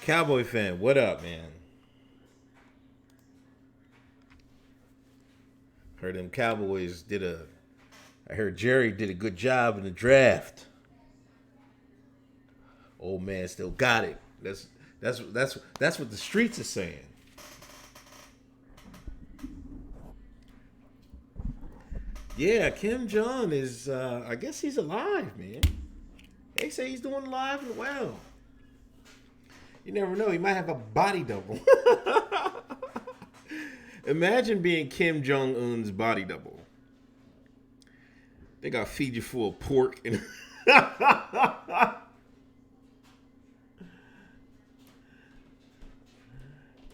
Cowboy fan, what up, man? Heard them Cowboys did a. I heard Jerry did a good job in the draft. Old man still got it. That's what the streets are saying. Yeah, Kim Jong is. I guess he's alive, man. They say he's doing alive and well. You never know. He might have a body double. Imagine being Kim Jong Un's body double. They got to feed you full of pork and.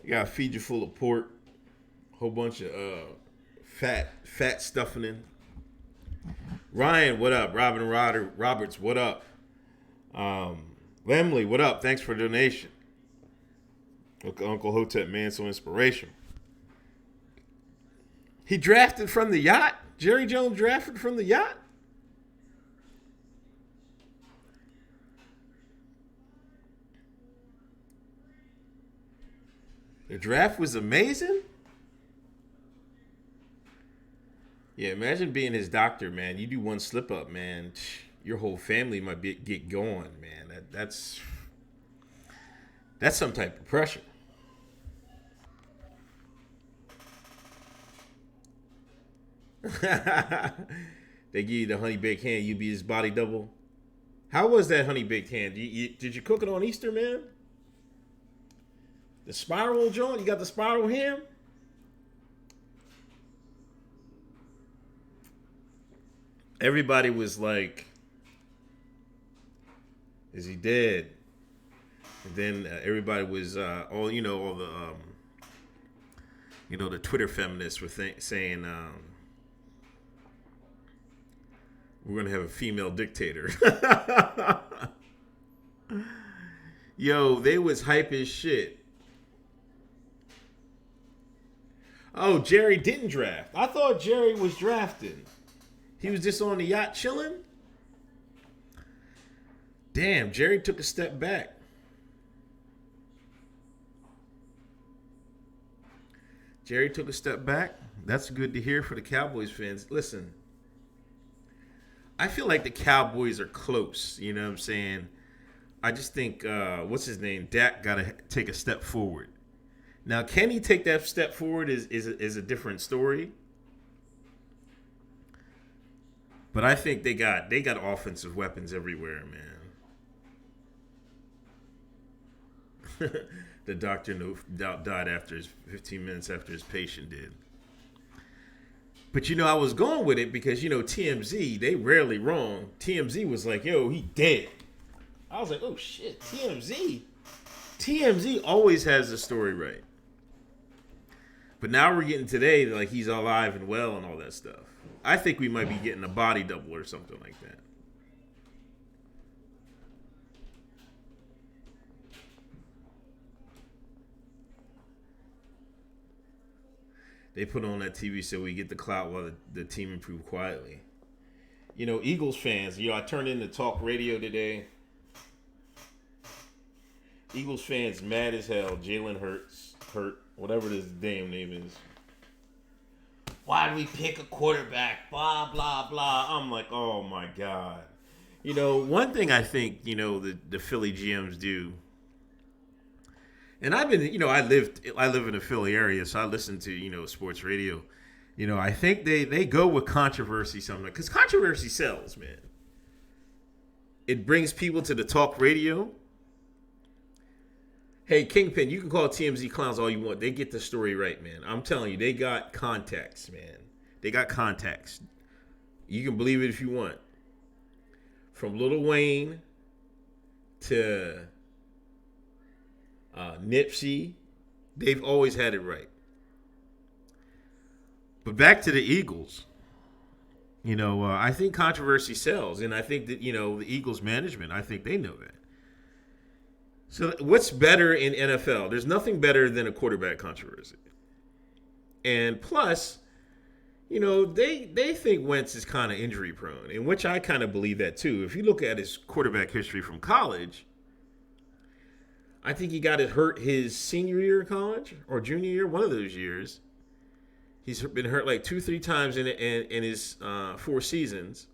You got to feed you full of pork, whole bunch of fat stuffing in. Ryan, what up? Robin Roberts, what up? Lemley, what up? Thanks for the donation. Uncle Hotep, man, so inspirational. He drafted from the yacht? Jerry Jones drafted from the yacht? The draft was amazing? Yeah, imagine being his doctor, man. You do one slip up, man. Your whole family might get going, man. That's some type of pressure. They give you the honey baked hand. You be his body double. How was that honey baked hand? Did you cook it on Easter, man? The spiral joint? You got the spiral ham? Everybody was like, "Is he dead?" And then everybody was all the the Twitter feminists were saying we're gonna have a female dictator. Yo, they was hype as shit. Oh, Jerry didn't draft. I thought Jerry was drafted. He was just on the yacht chilling? Damn, Jerry took a step back. Jerry took a step back. That's good to hear for the Cowboys fans. Listen, I feel like the Cowboys are close. You know what I'm saying? I just think, what's his name? Dak got to take a step forward. Now, can he take that step forward is a different story. But I think they got offensive weapons everywhere, man. The doctor died after 15 minutes after his patient did. But I was going with it because TMZ, they rarely wrong. TMZ was like, "Yo, he dead." I was like, "Oh shit, TMZ." TMZ always has the story right. But now we're getting today like he's alive and well and all that stuff. I think we might be getting a body double or something like that. They put on that TV so we get the clout while the team improve quietly. Eagles fans, I turned in the talk radio today. Eagles fans mad as hell. Jalen hurt, whatever this damn name is. Why do we pick a quarterback? Blah, blah, blah. I'm like, oh my God. One thing I think, the Philly GMs do, and I've been, I live in the Philly area, so I listen to, sports radio. I think they go with controversy sometimes, because controversy sells, man. It brings people to the talk radio. Hey, Kingpin, you can call TMZ clowns all you want. They get the story right, man. I'm telling you, they got contacts, man. They got contacts. You can believe it if you want. From Lil Wayne to Nipsey, they've always had it right. But back to the Eagles. I think controversy sells, and I think that, the Eagles management, I think they know that. So what's better in NFL? There's nothing better than a quarterback controversy. And plus, they think Wentz is kind of injury prone, in which I kind of believe that too. If you look at his quarterback history from college, I think he got it hurt his senior year of college or junior year, one of those years. He's been hurt like 2, 3 times in his 4 seasons.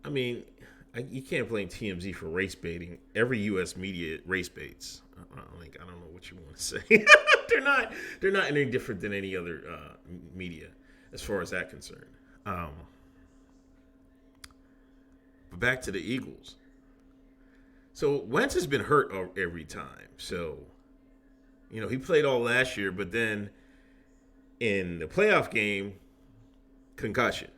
I mean, you can't blame TMZ for race baiting. Every U.S. media race baits. I don't know what you want to say. they're not any different than any other media as far as that concerned. But back to the Eagles. So Wentz has been hurt every time. So, he played all last year, but then in the playoff game, concussion.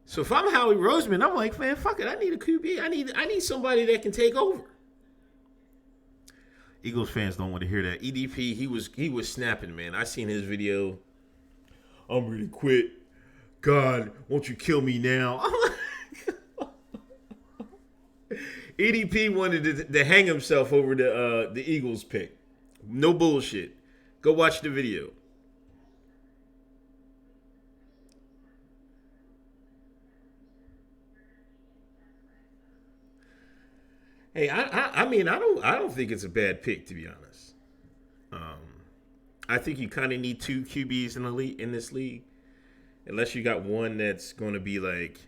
So if I'm Howie Roseman, I'm like, man, fuck it. I need a QB. I need somebody that can take over. Eagles fans don't want to hear that. EDP, he was snapping, man. I seen his video. I'm ready to quit. God, won't you kill me now? EDP wanted to hang himself over the Eagles pick. No bullshit. Go watch the video. Hey, I mean, I don't think it's a bad pick, to be honest. I think you kind of need 2 QBs in this league, unless you got one that's going to be like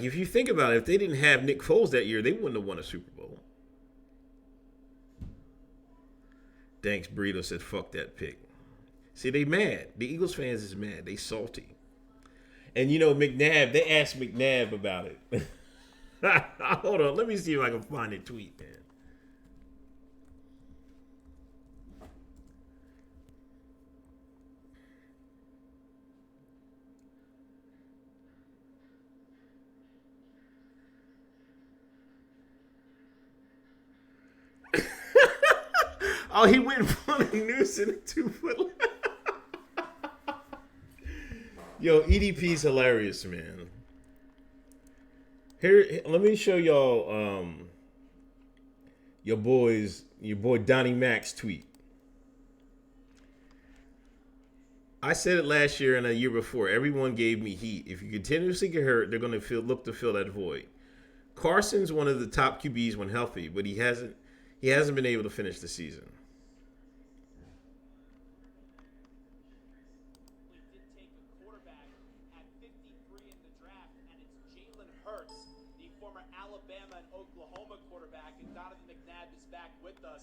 if you think about it, if they didn't have Nick Foles that year, they wouldn't have won a Super Bowl. Thanks, Burrito said, "Fuck that pick." See, they mad. The Eagles fans is mad. They salty. And McNabb, they asked McNabb about it. Hold on, let me see if I can find a tweet, man. Oh, he went and put a noose in a 2-foot. Yo, EDP's hilarious, man. Here, let me show y'all your boy Donnie Mac's tweet. I said it last year and a year before. Everyone gave me heat. If you continuously get hurt, they're going to look to fill that void. Carson's one of the top QBs when healthy, but he hasn't been able to finish the season.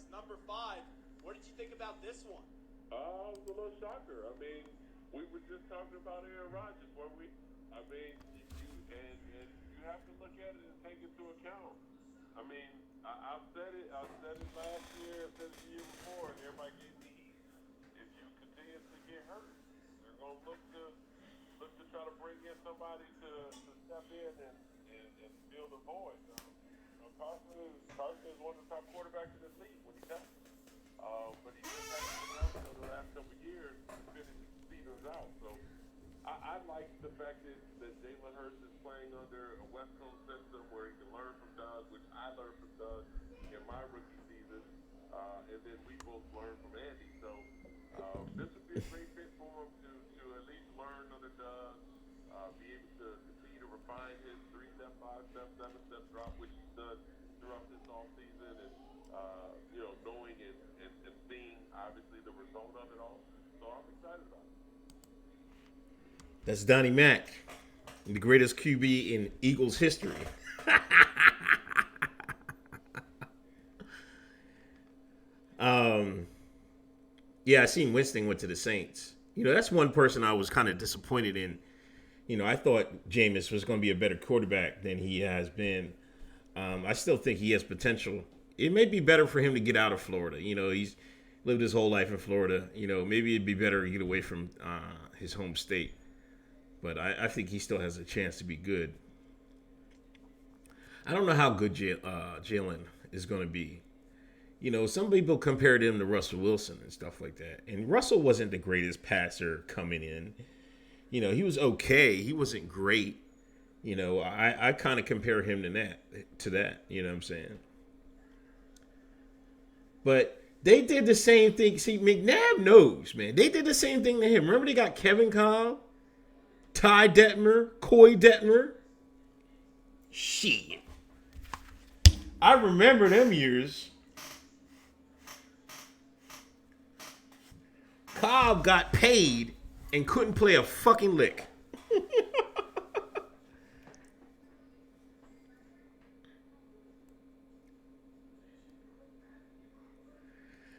Number 5, what did you think about this one? It was a little shocker. I mean, we were just talking about Aaron Rodgers, weren't we? I mean, you have to look at it and take it into account. I mean, I've said it last year, I said it the year before, and everybody gave me heat. If you continue to get hurt, they're going to look to try to bring in somebody to step in and fill the void. Carson is one of the top quarterbacks in this league when he's healthy. But he just hasn't been out for the last couple of years to finish seasons out. So I like the fact that Jalen Hurts is playing under a West Coast system where he can learn from Doug, which I learned from Doug in my rookie season. And then we both learned from Andy. So this would be a great fit for him to at least learn under Doug, be able to continue to refine his 3-step, 5-step, 7-step drop, which he's done throughout this offseason, and knowing and seeing obviously the result of it all. So I'm excited about it. That's Donnie Mac, the greatest QB in Eagles history. Yeah, I seen Winston went to the Saints. That's one person I was kind of disappointed in. I thought Jameis was going to be a better quarterback than he has been. I still think he has potential. It may be better for him to get out of Florida. He's lived his whole life in Florida. Maybe it'd be better to get away from his home state. But I think he still has a chance to be good. I don't know how good Jalen is going to be. Some people compared him to Russell Wilson and stuff like that. And Russell wasn't the greatest passer coming in. He was okay. He wasn't great. I kind of compare him to that. You know what I'm saying? But they did the same thing. See, McNabb knows, man. They did the same thing to him. Remember they got Kevin Cobb? Ty Detmer, Coy Detmer. Shit. I remember them years. Cobb got paid and couldn't play a fucking lick.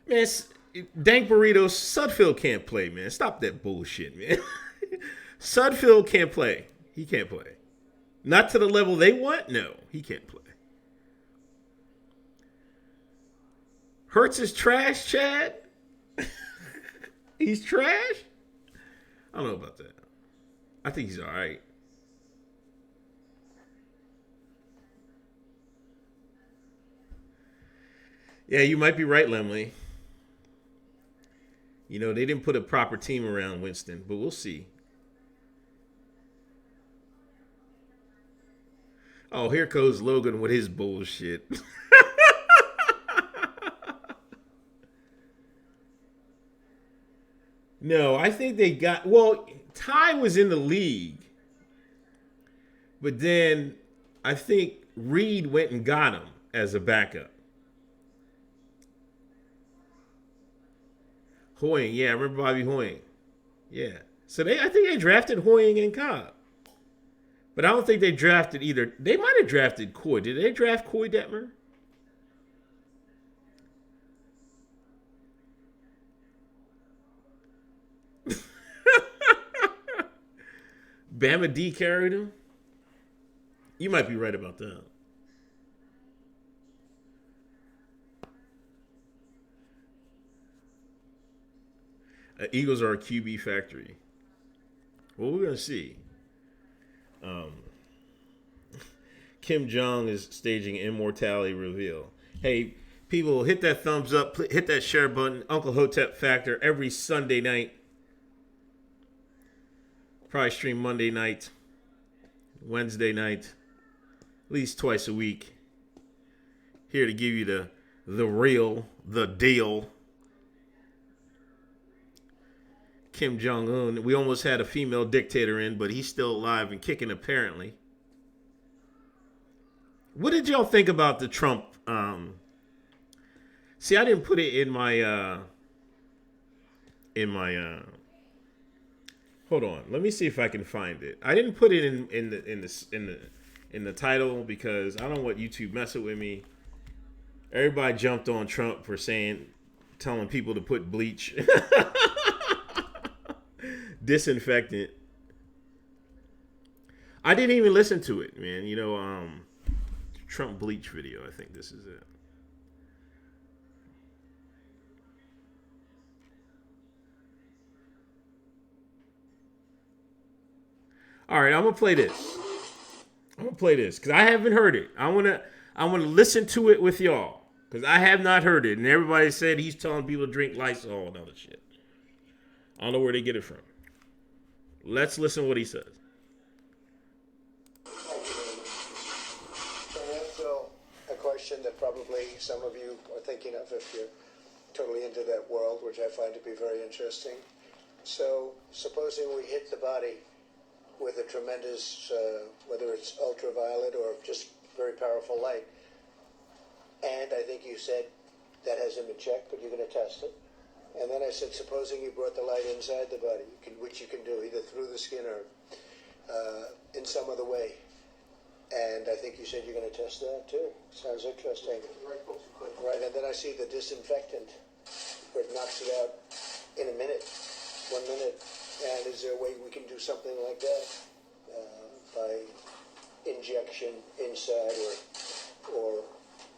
Man, Dank Burritos, Sudfield can't play, man. Stop that bullshit, man. Sudfield can't play. He can't play. Not to the level they want? No, he can't play. Hurts is trash, Chad? He's trash? I don't know about that. I think he's all right. Yeah, you might be right, Lemley. You know, they didn't put a proper team around Winston, but we'll see. Oh, here goes Logan with his bullshit. No, I think they got... Well, Ty was in the league. But then I think Reed went and got him as a backup. Hoying, yeah, I remember Bobby Hoying. Yeah. So I think they drafted Hoying and Cobb. But I don't think they drafted either. They might have drafted Coy. Did they draft Coy Detmer? Bama D carried him? You might be right about that. Eagles are a QB factory. Well, we're going to see. Kim Jong is staging immortality reveal. Hey, people, hit that thumbs up. Hit that share button. Uncle Hotep Factor every Sunday night. Probably stream Monday night, Wednesday night, at least twice a week. Here to give you the real, the deal. Kim Jong Un. We almost had a female dictator in, but he's still alive and kicking apparently. What did y'all think about the Trump? See, I didn't put it in my. Hold on. Let me see if I can find it. I didn't put it in the title because I don't want YouTube messing with me. Everybody jumped on Trump for telling people to put bleach, disinfectant. I didn't even listen to it, man. You know, Trump bleach video. I think this is it. All right, I'm gonna play this. Because I haven't heard it. I wanna listen to it with y'all because I have not heard it, and everybody said he's telling people to drink Lysol and other shit. I don't know where they get it from. Let's listen to what he says. So a question that probably some of you are thinking of if you're totally into that world, which I find to be very interesting. So supposing we hit the body with a tremendous, whether it's ultraviolet or just very powerful light. And I think you said that hasn't been checked, but you're going to test it. And then I said, supposing you brought the light inside the body, which you can do either through the skin or in some other way. And I think you said you're going to test that too. Sounds interesting. Right, and then I see the disinfectant, where it knocks it out in a minute, 1 minute. And is there a way we can do something like that by injection inside or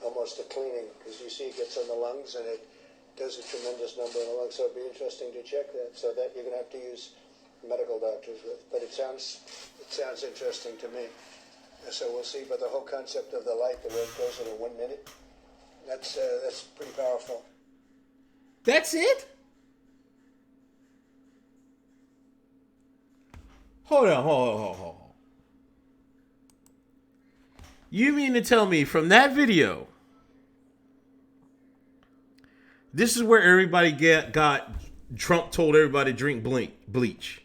almost a cleaning? Because you see it gets on the lungs and it does a tremendous number in the lungs. So it'd be interesting to check that. So that you're going to have to use medical doctors with. But it sounds interesting to me. So we'll see. But the whole concept of the light, the way it goes in a 1 minute, that's pretty powerful. That's it? Hold on. You mean to tell me from that video, this is where everybody got Trump told everybody to drink bleach?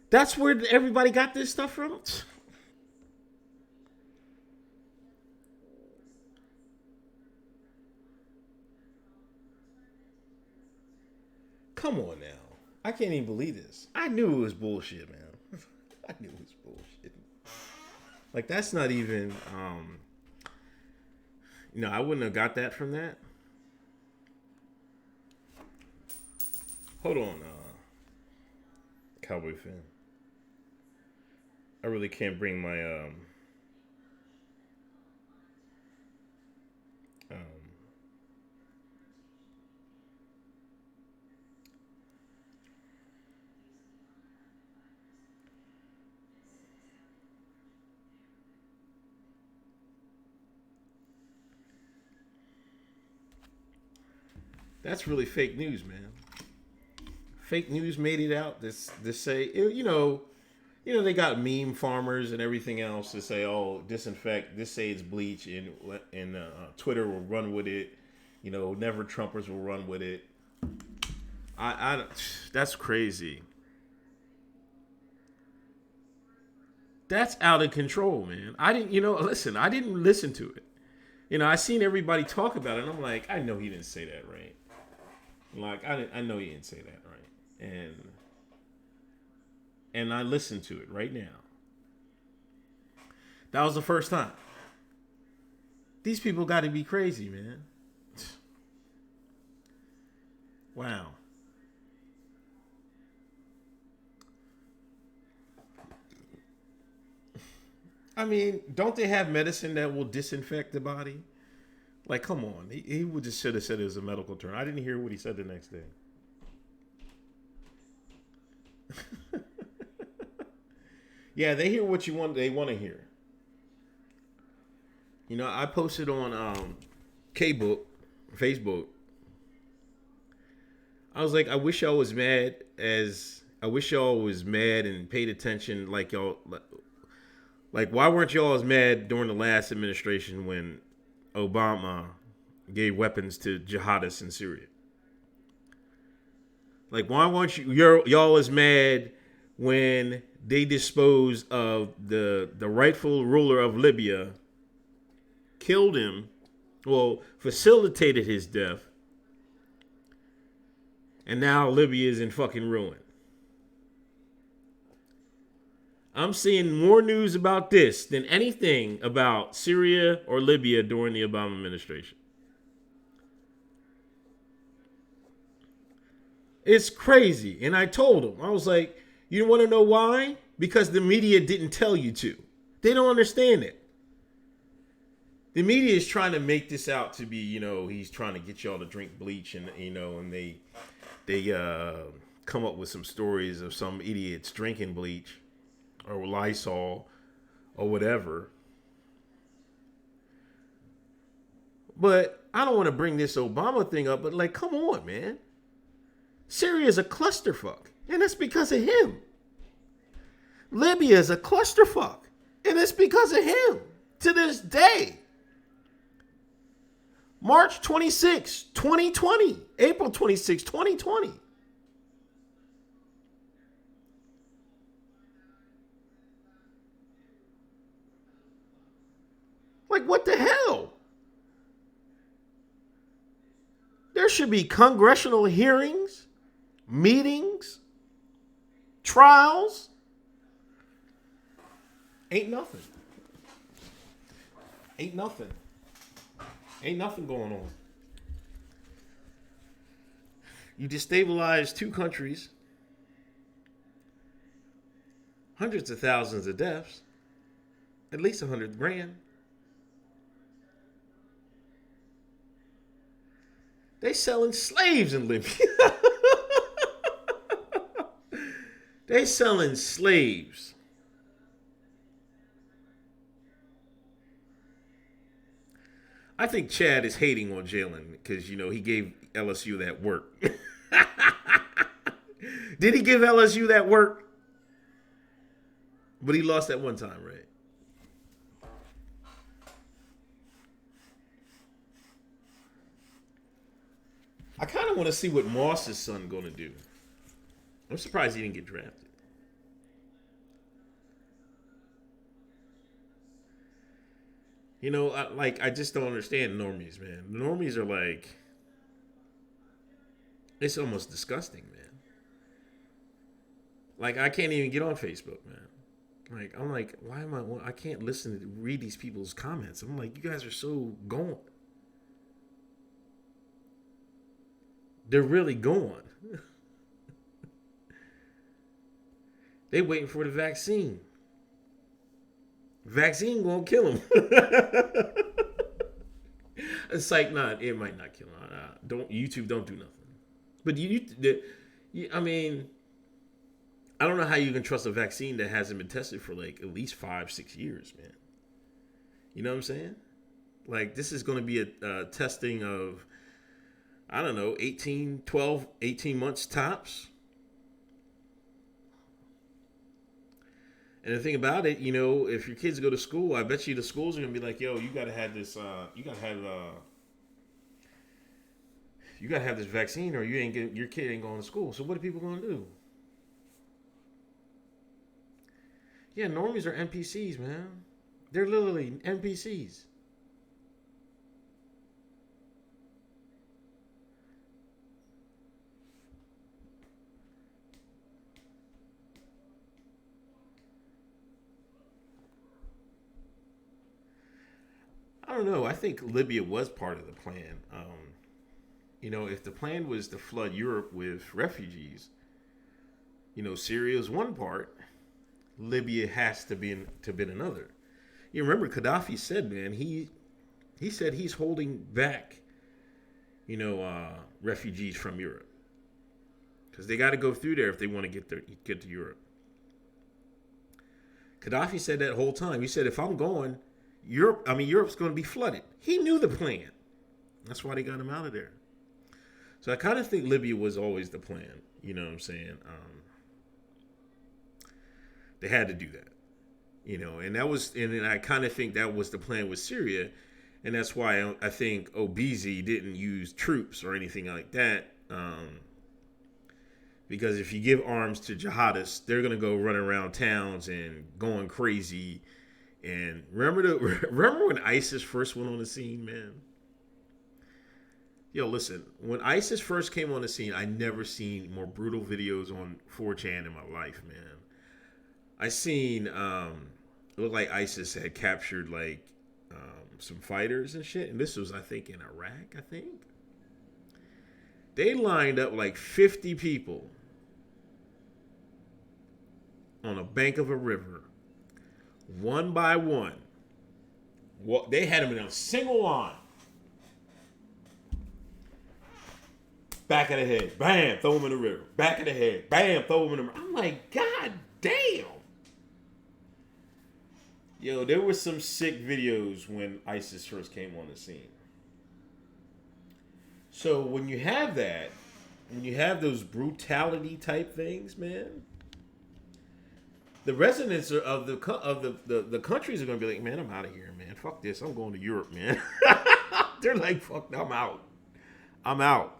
That's where everybody got this stuff from? Come on now. I can't even believe this. I knew it was bullshit, man. I knew it was bullshit. Like, that's not even, I wouldn't have got that from that. Hold on, Cowboy fan. I really can't bring my, that's really fake news, man. Fake news made it out. This say, they got meme farmers and everything else to say, oh, disinfect. This say it's bleach, and Twitter will run with it. Never Trumpers will run with it. That's crazy. That's out of control, man. I didn't listen to it. I seen everybody talk about it, and I'm like, I know he didn't say that right. Like, I know he didn't say that right. And I listened to it right now. That was the first time. These people got to be crazy, man. Wow. I mean, don't they have medicine that will disinfect the body? Like, come on. He would just should have said it was a medical term. I didn't hear what he said the next day. Yeah, they hear what they want to hear. I posted on Facebook. I was like, I wish y'all was mad and paid attention like y'all. Like, why weren't y'all as mad during the last administration when Obama gave weapons to jihadists in Syria? Like, why weren't y'all as mad when they disposed of the rightful ruler of Libya, killed him, facilitated his death, and now Libya is in fucking ruin? I'm seeing more news about this than anything about Syria or Libya during the Obama administration. It's crazy. And I told him, I was like, you want to know why? Because the media didn't tell you to. They don't understand it. The media is trying to make this out to be, he's trying to get y'all to drink bleach, and and they come up with some stories of some idiots drinking bleach or Lysol or whatever. But I don't want to bring this Obama thing up, but like, come on, man. Syria is a clusterfuck, and it's because of him. Libya is a clusterfuck, and it's because of him to this day. March 26, 2020. April 26, 2020. Like, what the hell? There should be congressional hearings, meetings, trials. Ain't nothing. Ain't nothing. Ain't nothing going on. You destabilize two countries, hundreds of thousands of deaths, at least 100 grand. They selling slaves in Libya. They selling slaves. I think Chad is hating on Jalen because, he gave LSU that work. Did he give LSU that work? But he lost that one time, right? I kind of want to see what Moss's son going to do. I'm surprised he didn't get drafted. You know, I just don't understand normies, man. The normies are like, it's almost disgusting, man. Like, I can't even get on Facebook, man. Like, I'm like, why am I can't listen to read these people's comments. I'm like, you guys are so gone. They're really gone. They waiting for the vaccine. Vaccine won't kill them. It's like, nah, it might not kill them. Don't YouTube, don't do nothing. But I mean, I don't know how you can trust a vaccine that hasn't been tested for like at least 5-6 years, man. You know what I'm saying? Like, this is going to be a testing of, I don't know, 18 months tops. And the thing about it, you know, if your kids go to school, I bet you the schools are going to be like, yo, you got to have this, you got to have this vaccine or your kid ain't going to school. So what are people going to do? Yeah, normies are NPCs, man. They're literally NPCs. I don't know. I think Libya was part of the plan. You know, if the plan was to flood Europe with refugees, you know, Syria is one part. Libya has to be another. You remember Gaddafi said, man, he said he's holding back, you know, refugees from Europe because they got to go through there if they want to get to Europe. Gaddafi said that whole time. He said, if I'm going, Europe's going to be flooded. He knew the plan. That's why they got him out of there. So I kind of think Libya was always the plan. You know what I'm saying? They had to do that. You know, and I kind of think that was the plan with Syria. And that's why I think Obizi didn't use troops or anything like that. Because if you give arms to jihadists, they're going to go run around towns and going crazy. And remember when ISIS first went on the scene, man? Yo, listen, when ISIS first came on the scene, I never seen more brutal videos on 4chan in my life, man. I seen, it looked like ISIS had captured, like, some fighters and shit. And this was, I think, in Iraq, I think. They lined up like 50 people on a bank of a river, one by one. They had them in a single line. Back of the head, bam, throw them in the river. Back of the head, bam, throw them in the river. I'm like, God damn. Yo, there were some sick videos when ISIS first came on the scene. So when you have that, when you have those brutality type things, man, the residents of the countries are gonna be like, man, I'm out of here, man. Fuck this. I'm going to Europe, man. They're like, fuck, I'm out. I'm out.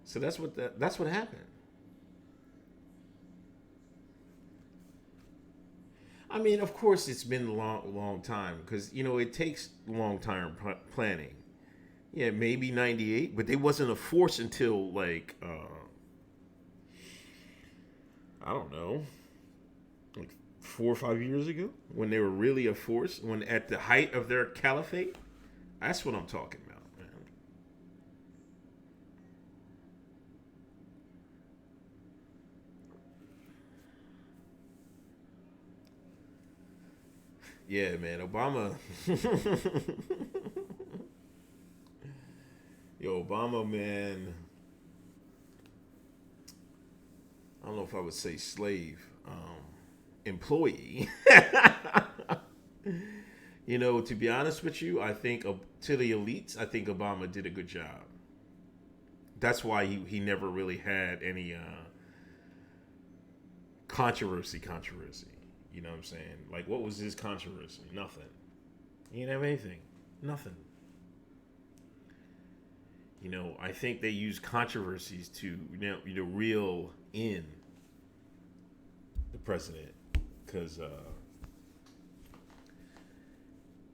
So that's what happened. I mean, of course, it's been a long time because, you know, it takes long time planning. Yeah, maybe 98, but they wasn't a force until like, I don't know, like 4 or 5 years ago when they were really a force, when at the height of their caliphate. That's what I'm talking about, man. Yeah, man, Obama. Yo, Obama, man. I don't know if I would say slave, employee. You know, to be honest with you, I think to the elites, I think Obama did a good job. That's why he never really had any controversy. You know what I'm saying? Like, what was his controversy? Nothing. He didn't have anything. Nothing. You know, I think they use controversies to, reel in the president. Because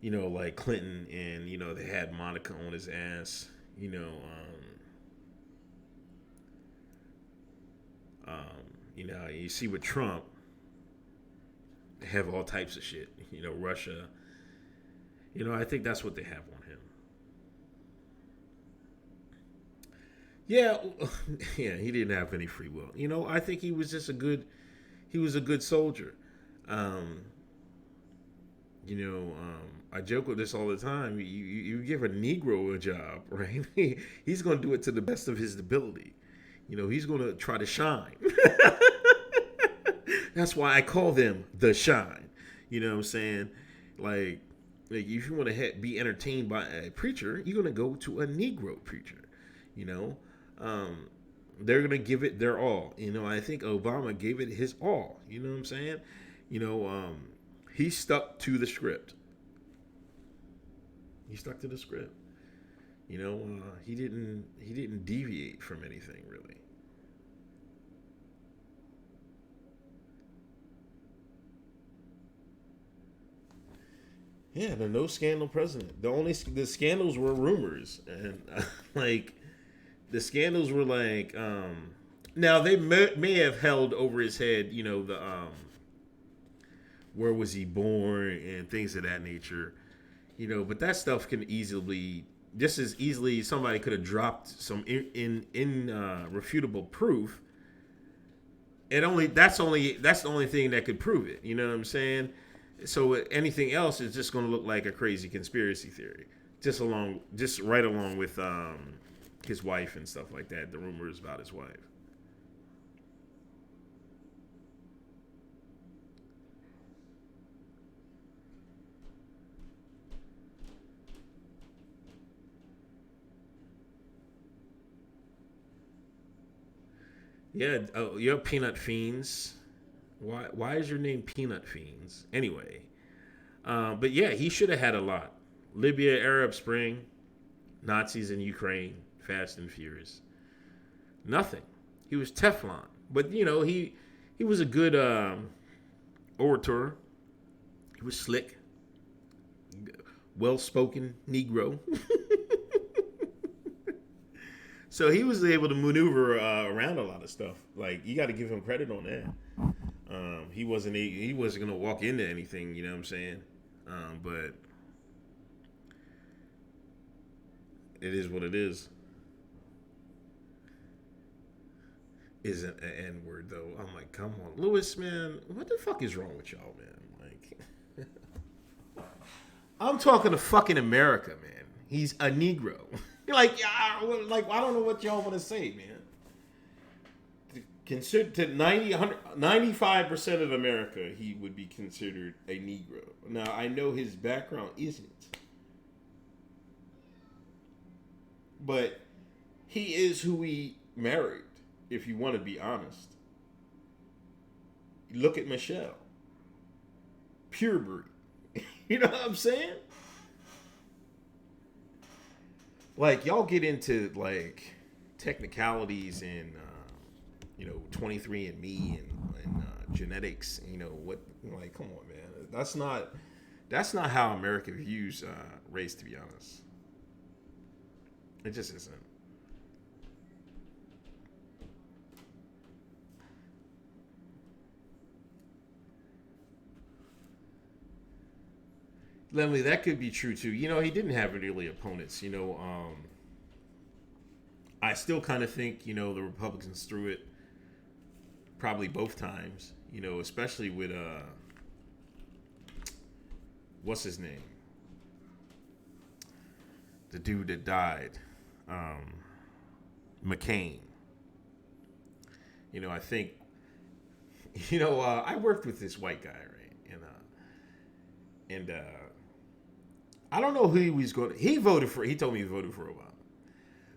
like Clinton, and they had Monica on his ass. You see with Trump, they have all types of shit. Russia. I think that's what they have on him. Yeah, yeah, he didn't have any free will. I think he was just he was a good soldier. I joke with this all the time. You give a Negro a job, right? He's going to do it to the best of his ability. He's going to try to shine. That's why I call them the shine. You know what I'm saying? Like if you want to be entertained by a preacher, you're going to go to a Negro preacher. They're going to give it their all. I think Obama gave it his all. You know what I'm saying? He stuck to the script. He stuck to the script. He didn't deviate from anything really. Yeah, the no scandal president. The scandals were rumors, and the scandals were now they may have held over his head, where was he born and things of that nature, but that stuff can just as easily somebody could have dropped some irrefutable proof. That's the only thing that could prove it. You know what I'm saying? So anything else is just going to look like a crazy conspiracy theory, just right along with his wife and stuff like that. The rumors about his wife. Yeah, you're Peanut Fiends. Why is your name Peanut Fiends? Anyway, but yeah, he should have had a lot. Libya, Arab Spring, Nazis in Ukraine, Fast and Furious. Nothing. He was Teflon. But he was a good orator. He was slick, well-spoken Negro. So he was able to maneuver around a lot of stuff. You got to give him credit on that. He wasn't gonna walk into anything, you know what I'm saying? But it is what it is. Isn't an N-word though. I'm like, come on, Lewis, man, what the fuck is wrong with y'all, man? I'm talking to fucking America, man. He's a Negro. I don't know what y'all want to say, man. Considered to 95% of America, he would be considered a Negro. Now, I know his background isn't. But he is who he married, if you want to be honest. Look at Michelle. Pure breed. You know what I'm saying? Y'all get into, technicalities and, 23andMe and genetics, come on, man. That's not how America views race, to be honest. It just isn't. Lemley, that could be true too. He didn't have really opponents. I still kind of think, the Republicans threw it probably both times, especially with, what's his name? The dude that died, McCain. I think, I worked with this white guy, right? And I don't know who he was going to, he told me he voted for Obama.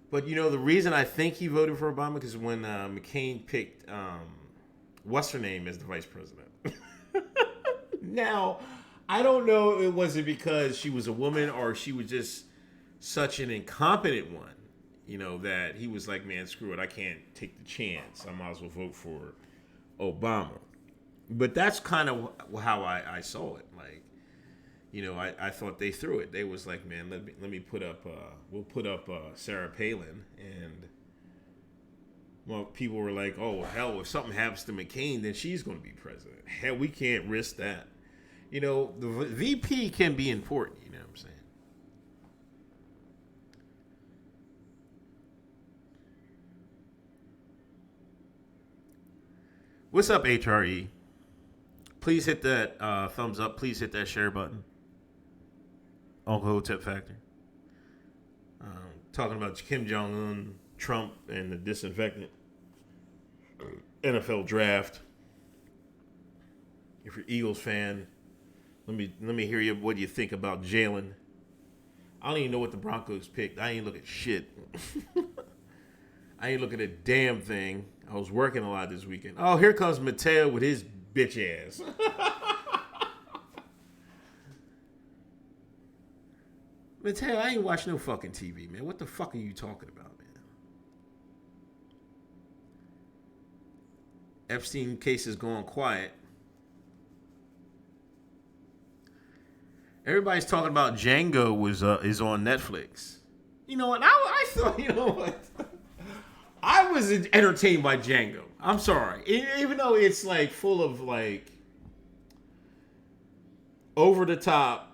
But, the reason I think he voted for Obama, because when McCain picked, what's her name as the vice president? Now, I don't know if it wasn't because she was a woman or she was just such an incompetent one, that he was like, man, screw it. I can't take the chance. I might as well vote for Obama. But that's kind of how I saw it. I thought they threw it. They was like, man, let me put up, we'll put up Sarah Palin, and well, people were like, oh hell, if something happens to McCain, then she's going to be president. Hell, we can't risk that. The VP can be important. You know what I'm saying? What's up, HRE? Please hit that thumbs up. Please hit that share button. Uncle Hotep Factor. Talking about Kim Jong Un, Trump, and the disinfectant. NFL draft. If you're Eagles fan, let me hear what you think about Jalen. I don't even know what the Broncos picked. I ain't look at shit. I ain't look at a damn thing. I was working a lot this weekend. Oh, here comes Mateo with his bitch ass. Mateo, I ain't watching no fucking TV, man. What the fuck are you talking about, man? Epstein case is going quiet. Everybody's talking about Django is on Netflix. You know what? I thought, you know what? I was entertained by Django. I'm sorry. Even though it's like full of like over the top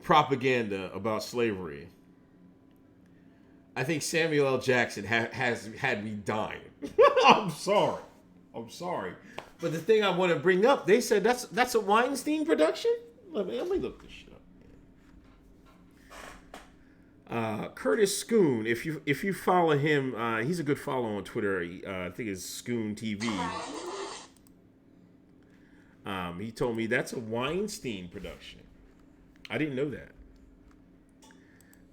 propaganda about slavery. I think Samuel L. Jackson has had me dying. I'm sorry. But the thing I want to bring up, they said that's a Weinstein production? Let me look this shit up. Curtis Schoon, if you follow him, he's a good follow on Twitter. I think it's Schoon TV. He told me that's a Weinstein production. I didn't know that.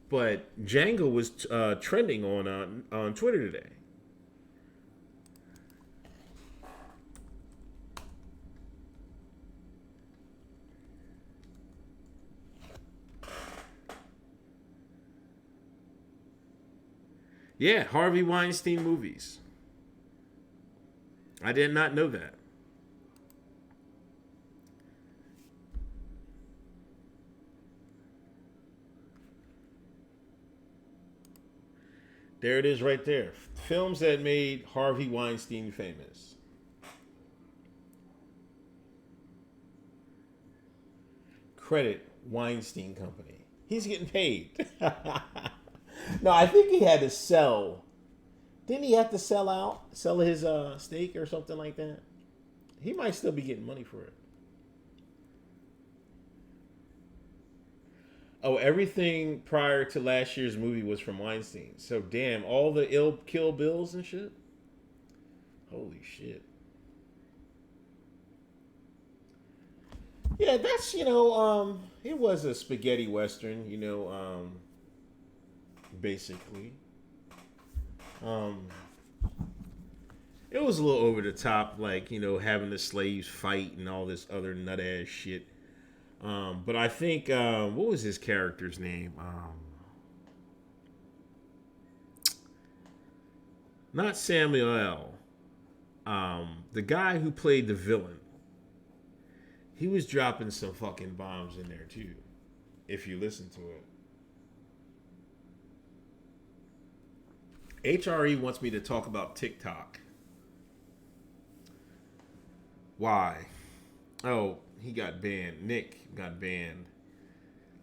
But Django was trending on Twitter today. Yeah, Harvey Weinstein movies. I did not know that. There it is right there. Films that made Harvey Weinstein famous. Credit Weinstein Company. He's getting paid. No, I think he had to sell. Didn't he have to sell his stake or something like that? He might still be getting money for it. Oh, everything prior to last year's movie was from Weinstein. So damn, all the Kill Bills and shit. Holy shit. Yeah, that's it was a spaghetti western, basically. It was a little over the top, like, having the slaves fight and all this other nut ass shit. But I think, what was his character's name? Not Samuel L. The guy who played the villain. He was dropping some fucking bombs in there too, if you listen to it. HRE wants me to talk about TikTok. Why? Oh, he got banned. Nick got banned.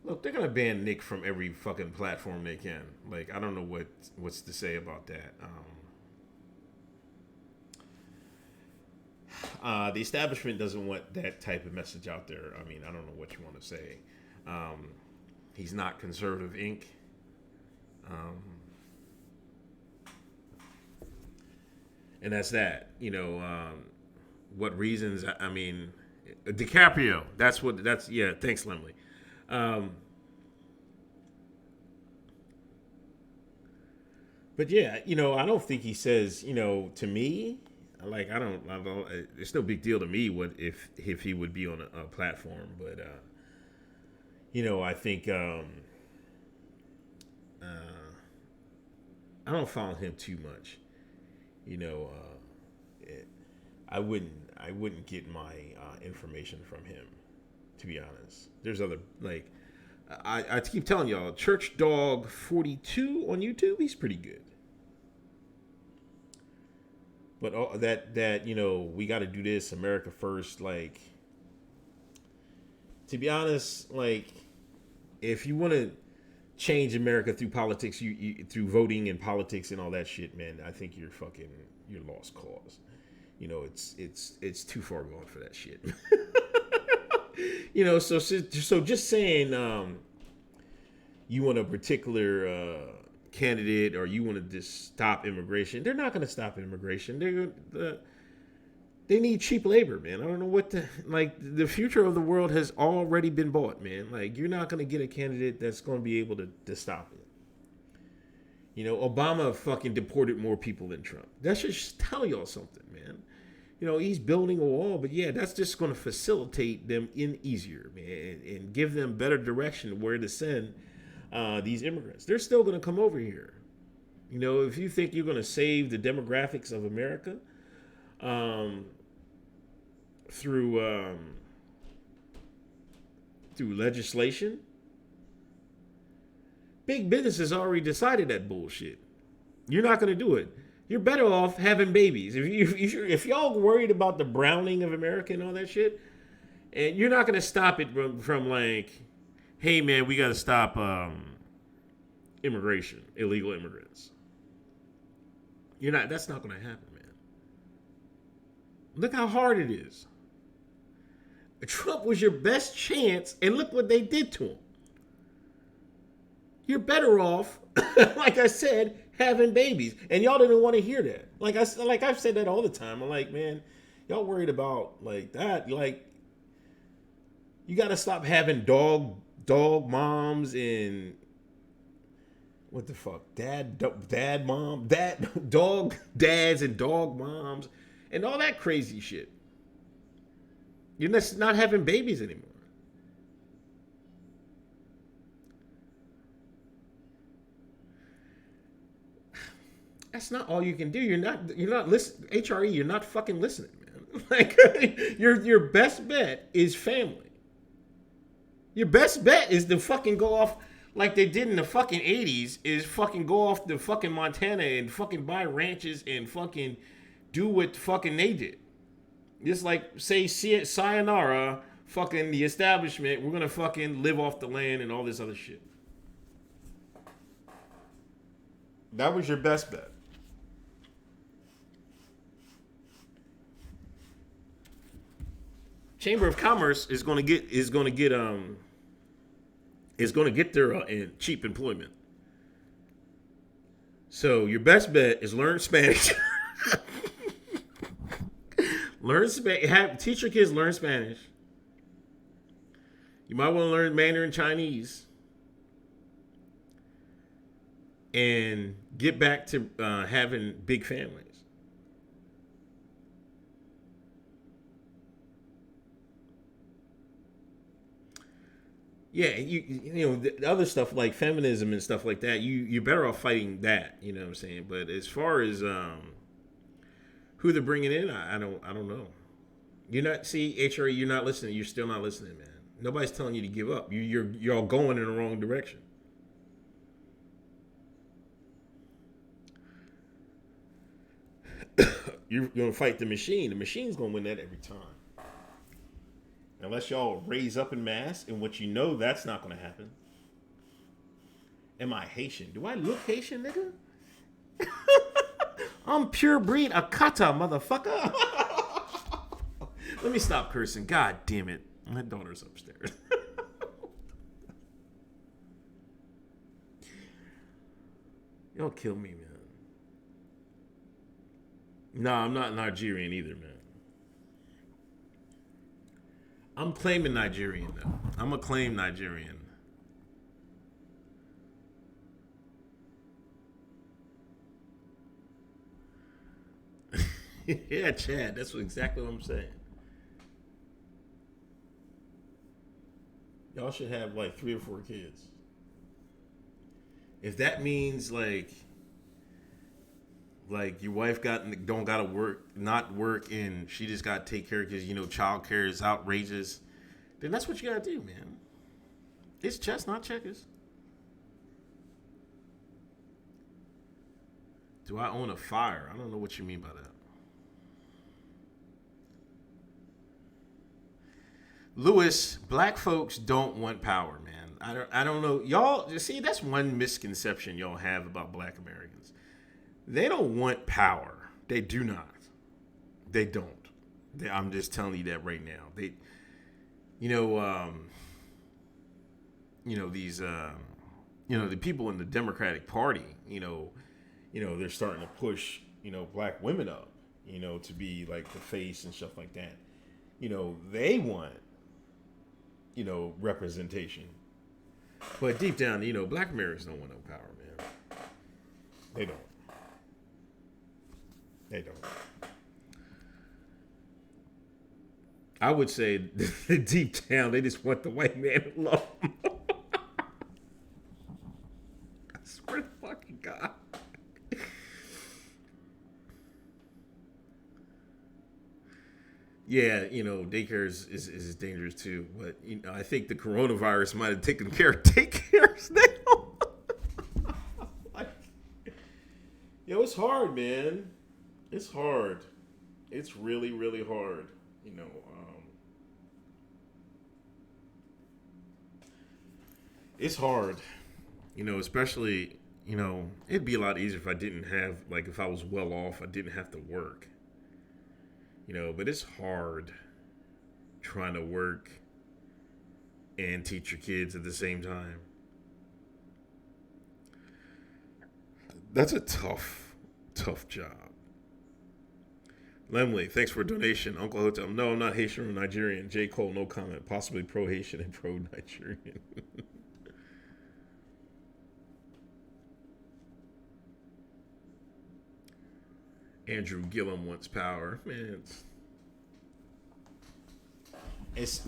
Look, they're gonna ban Nick from every fucking platform they can. Like, I don't know what's to say about that. The establishment doesn't want that type of message out there. I mean, I don't know what you want to say. He's not conservative Inc. And that's that. What reasons? I mean, DiCaprio. Yeah. Thanks, Lemley. But yeah, I don't think he says, to me, like, I don't, it's no big deal to me if he would be on a platform, but, I think, I don't follow him too much, I wouldn't get my information from him. To be honest, there's other like I keep telling y'all, Church Dog 42 on YouTube, he's pretty good. But that we got to do this, America first. Like, to be honest, like, if you want to change America through politics, you through voting and politics and all that shit, man, I think you're lost cause. It's too far gone for that shit. So just saying, you want a particular candidate or you want to just stop immigration, they're not going to stop immigration. They need cheap labor, man. I don't know what the future of the world has already been bought, man. Like, you're not going to get a candidate that's going to be able to stop it. Obama fucking deported more people than Trump. That should just tell y'all something, man. He's building a wall, but yeah, that's just going to facilitate them in easier, man, and give them better direction where to send these immigrants. They're still going to come over here. If you think you're going to save the demographics of America through legislation, big business has already decided that bullshit. You're not going to do it. You're better off having babies. If y'all worried about the browning of America and all that shit, and you're not going to stop it from like, hey man, we got to stop immigration, illegal immigrants. That's not going to happen, man. Look how hard it is. Trump was your best chance, and look what they did to him. You're better off, like I said, having babies, and y'all didn't want to hear that. I've said that all the time. I'm like, man, y'all worried about like that. Like, you got to stop having dog moms and what the fuck, dad mom, dog dads and dog moms and all that crazy shit. You're just not having babies anymore. That's not all you can do. You're not listening. HRE, you're not fucking listening, man. Like, your best bet is family. Your best bet is to fucking go off like they did in the fucking 80s, is fucking go off to fucking Montana and fucking buy ranches and fucking do what fucking they did. Just like say sayonara, fucking the establishment, we're gonna fucking live off the land and all this other shit. That was your best bet. Chamber of Commerce is going to get their cheap employment. So your best bet is learn Spanish. Teach your kids learn Spanish. You might want to learn Mandarin Chinese. And get back to having big families. Yeah, the other stuff like feminism and stuff like that, you're better off fighting that, you know what I'm saying? But as far as who they're bringing in, I don't know. HRE, you're not listening. You're still not listening, man. Nobody's telling you to give up. You're all going in the wrong direction. You're going to fight the machine. The machine's going to win that every time. Unless y'all raise up in mass, and what that's not going to happen. Am I Haitian? Do I look Haitian, nigga? I'm pure breed Akata, motherfucker. Let me stop cursing. God damn it. My daughter's upstairs. Y'all kill me, man. No, I'm not Nigerian either, man. I'm claiming Nigerian, though. I'm a claim Nigerian. Yeah, Chad, that's exactly what I'm saying. Y'all should have like 3 or 4 kids. If that means like your wife don't gotta not work, and she just gotta take care because child care is outrageous. then that's what you gotta do, man. It's chess, not checkers. Do I own a fire? I don't know what you mean by that. Lewis, black folks don't want power, man. I don't know. Y'all, see, that's one misconception y'all have about black Americans. They don't want power. They do not. They don't. I'm just telling you that right now. They, these, the people in the Democratic Party, they're starting to push, black women up, to be like the face and stuff like that. They want, representation. But deep down, black Americans don't want no power, man. They don't. They don't. I would say deep down, they just want the white man to love them. I swear to fucking God. Yeah, daycare is dangerous too. But, I think the coronavirus might have taken care of daycares now. It's hard, man. It's hard. It's really, really hard. It's hard. Especially, it'd be a lot easier if I didn't have, if I was well off, I didn't have to work. But it's hard trying to work and teach your kids at the same time. That's a tough job. Lemley, thanks for a donation. Uncle Hotep, no, I'm not Haitian or Nigerian. J. Cole, no comment. Possibly pro-Haitian and pro-Nigerian. Andrew Gillum wants power. Man,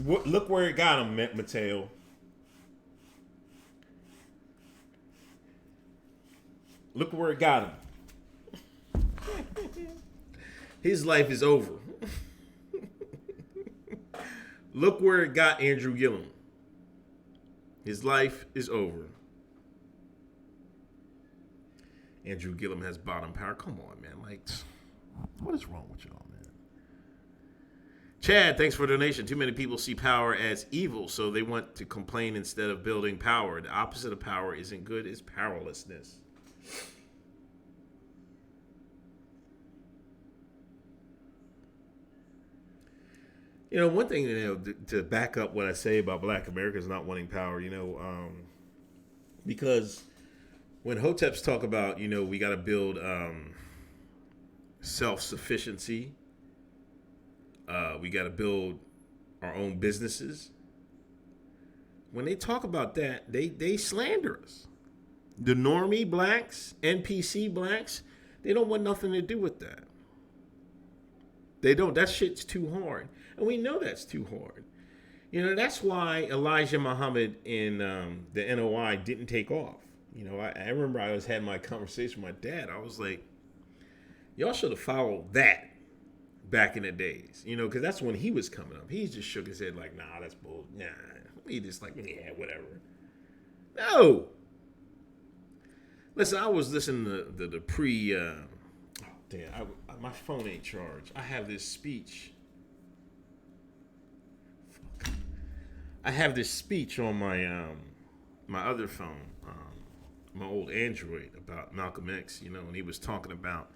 look where it got him, Mateo. Look where it got him. His life is over. Look where it got Andrew Gillum. His life is over. Andrew Gillum has bottom power. Come on, man. What is wrong with y'all, man? Chad, thanks for the donation. Too many people see power as evil, so they want to complain instead of building power. The opposite of power isn't good, it's powerlessness. One thing, to back up what I say about black Americans not wanting power, because when Hoteps talk about, we got to build self-sufficiency, we got to build our own businesses. When they talk about that, they slander us. The normie blacks, NPC blacks, they don't want nothing to do with that. They don't. That shit's too hard. And we know that's too hard. That's why Elijah Muhammad in the NOI didn't take off. I remember I had my conversation with my dad. I was like, y'all should have followed that back in the days. Because that's when he was coming up. He just shook his head like, nah, that's bull. Nah. He just like, yeah, whatever. No. Listen, I was listening to the pre... my phone ain't charged. I have this speech. Fuck. I have this speech on my my other phone, my old Android, about Malcolm X, and he was talking about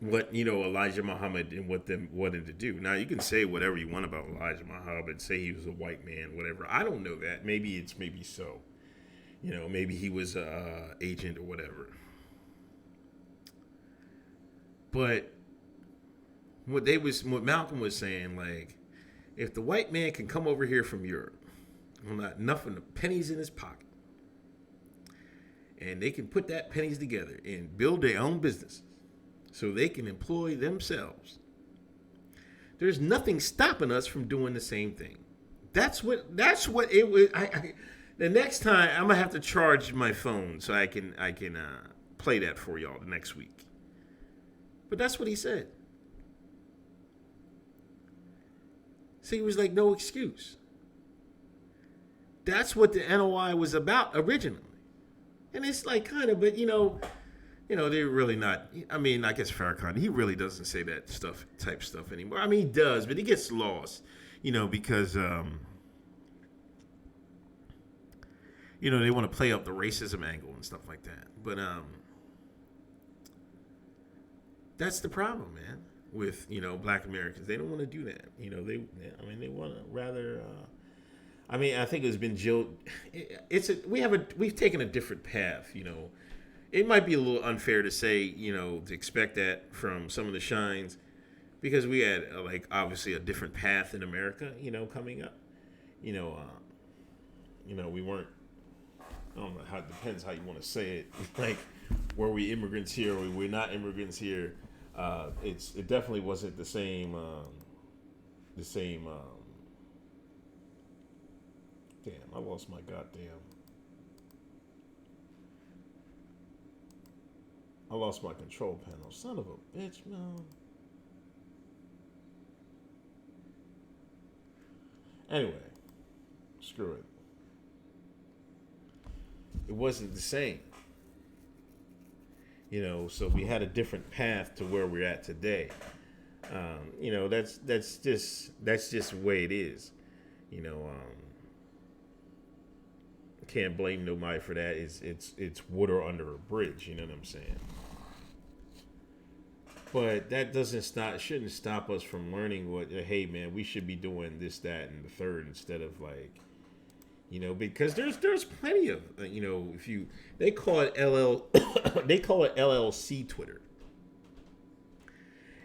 what Elijah Muhammad and what them wanted to do. Now you can say whatever you want about Elijah Muhammad, say he was a white man, whatever. I don't know that. Maybe so. Maybe he was a agent or whatever. But what Malcolm was saying, if the white man can come over here from Europe, not nothing, pennies in his pocket, and they can put that pennies together and build their own businesses, so they can employ themselves, there's nothing stopping us from doing the same thing. That's what it was. The next time I'm gonna have to charge my phone so I can play that for y'all the next week. But that's what he said. So he was like, no excuse. That's what the NOI was about originally. And it's like kind of, but they're really not. I mean, I guess Farrakhan, he really doesn't say that type stuff anymore. I mean, he does, but he gets lost, because, they want to play up the racism angle and stuff like that. But that's the problem, man, with, black Americans. They don't want to do that. They want to rather. I think it's been we've taken a different path, It might be a little unfair to say, to expect that from some of the shines, because we had obviously a different path in America, coming up. We weren't. I don't know how it depends how you want to say it. Like, were we immigrants here or we're not immigrants here? It definitely wasn't the same. Damn, I lost my goddamn. I lost my control panel. Son of a bitch, man. Anyway, screw it. It wasn't the same. So we had a different path to where we're at today. That's just the way it is. Can't blame nobody for that. It's water under a bridge. You know what I'm saying? But that shouldn't stop us from learning hey man, we should be doing this, that, and the third instead of because there's plenty of they call it they call it LLC Twitter,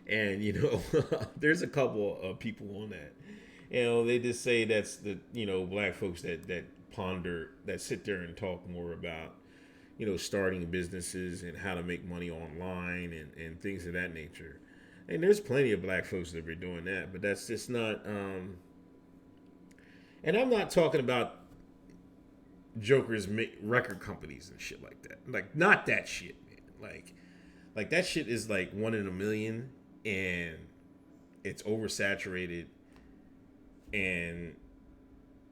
and there's a couple of people on that, they just say that's the black folks that ponder, that sit there and talk more about starting businesses and how to make money online and things of that nature. And there's plenty of black folks that are doing that, but that's just not and I'm not talking about jokers make record companies and shit like that. Like, not that shit, man. Like that shit is like 1 in a million, and it's oversaturated, and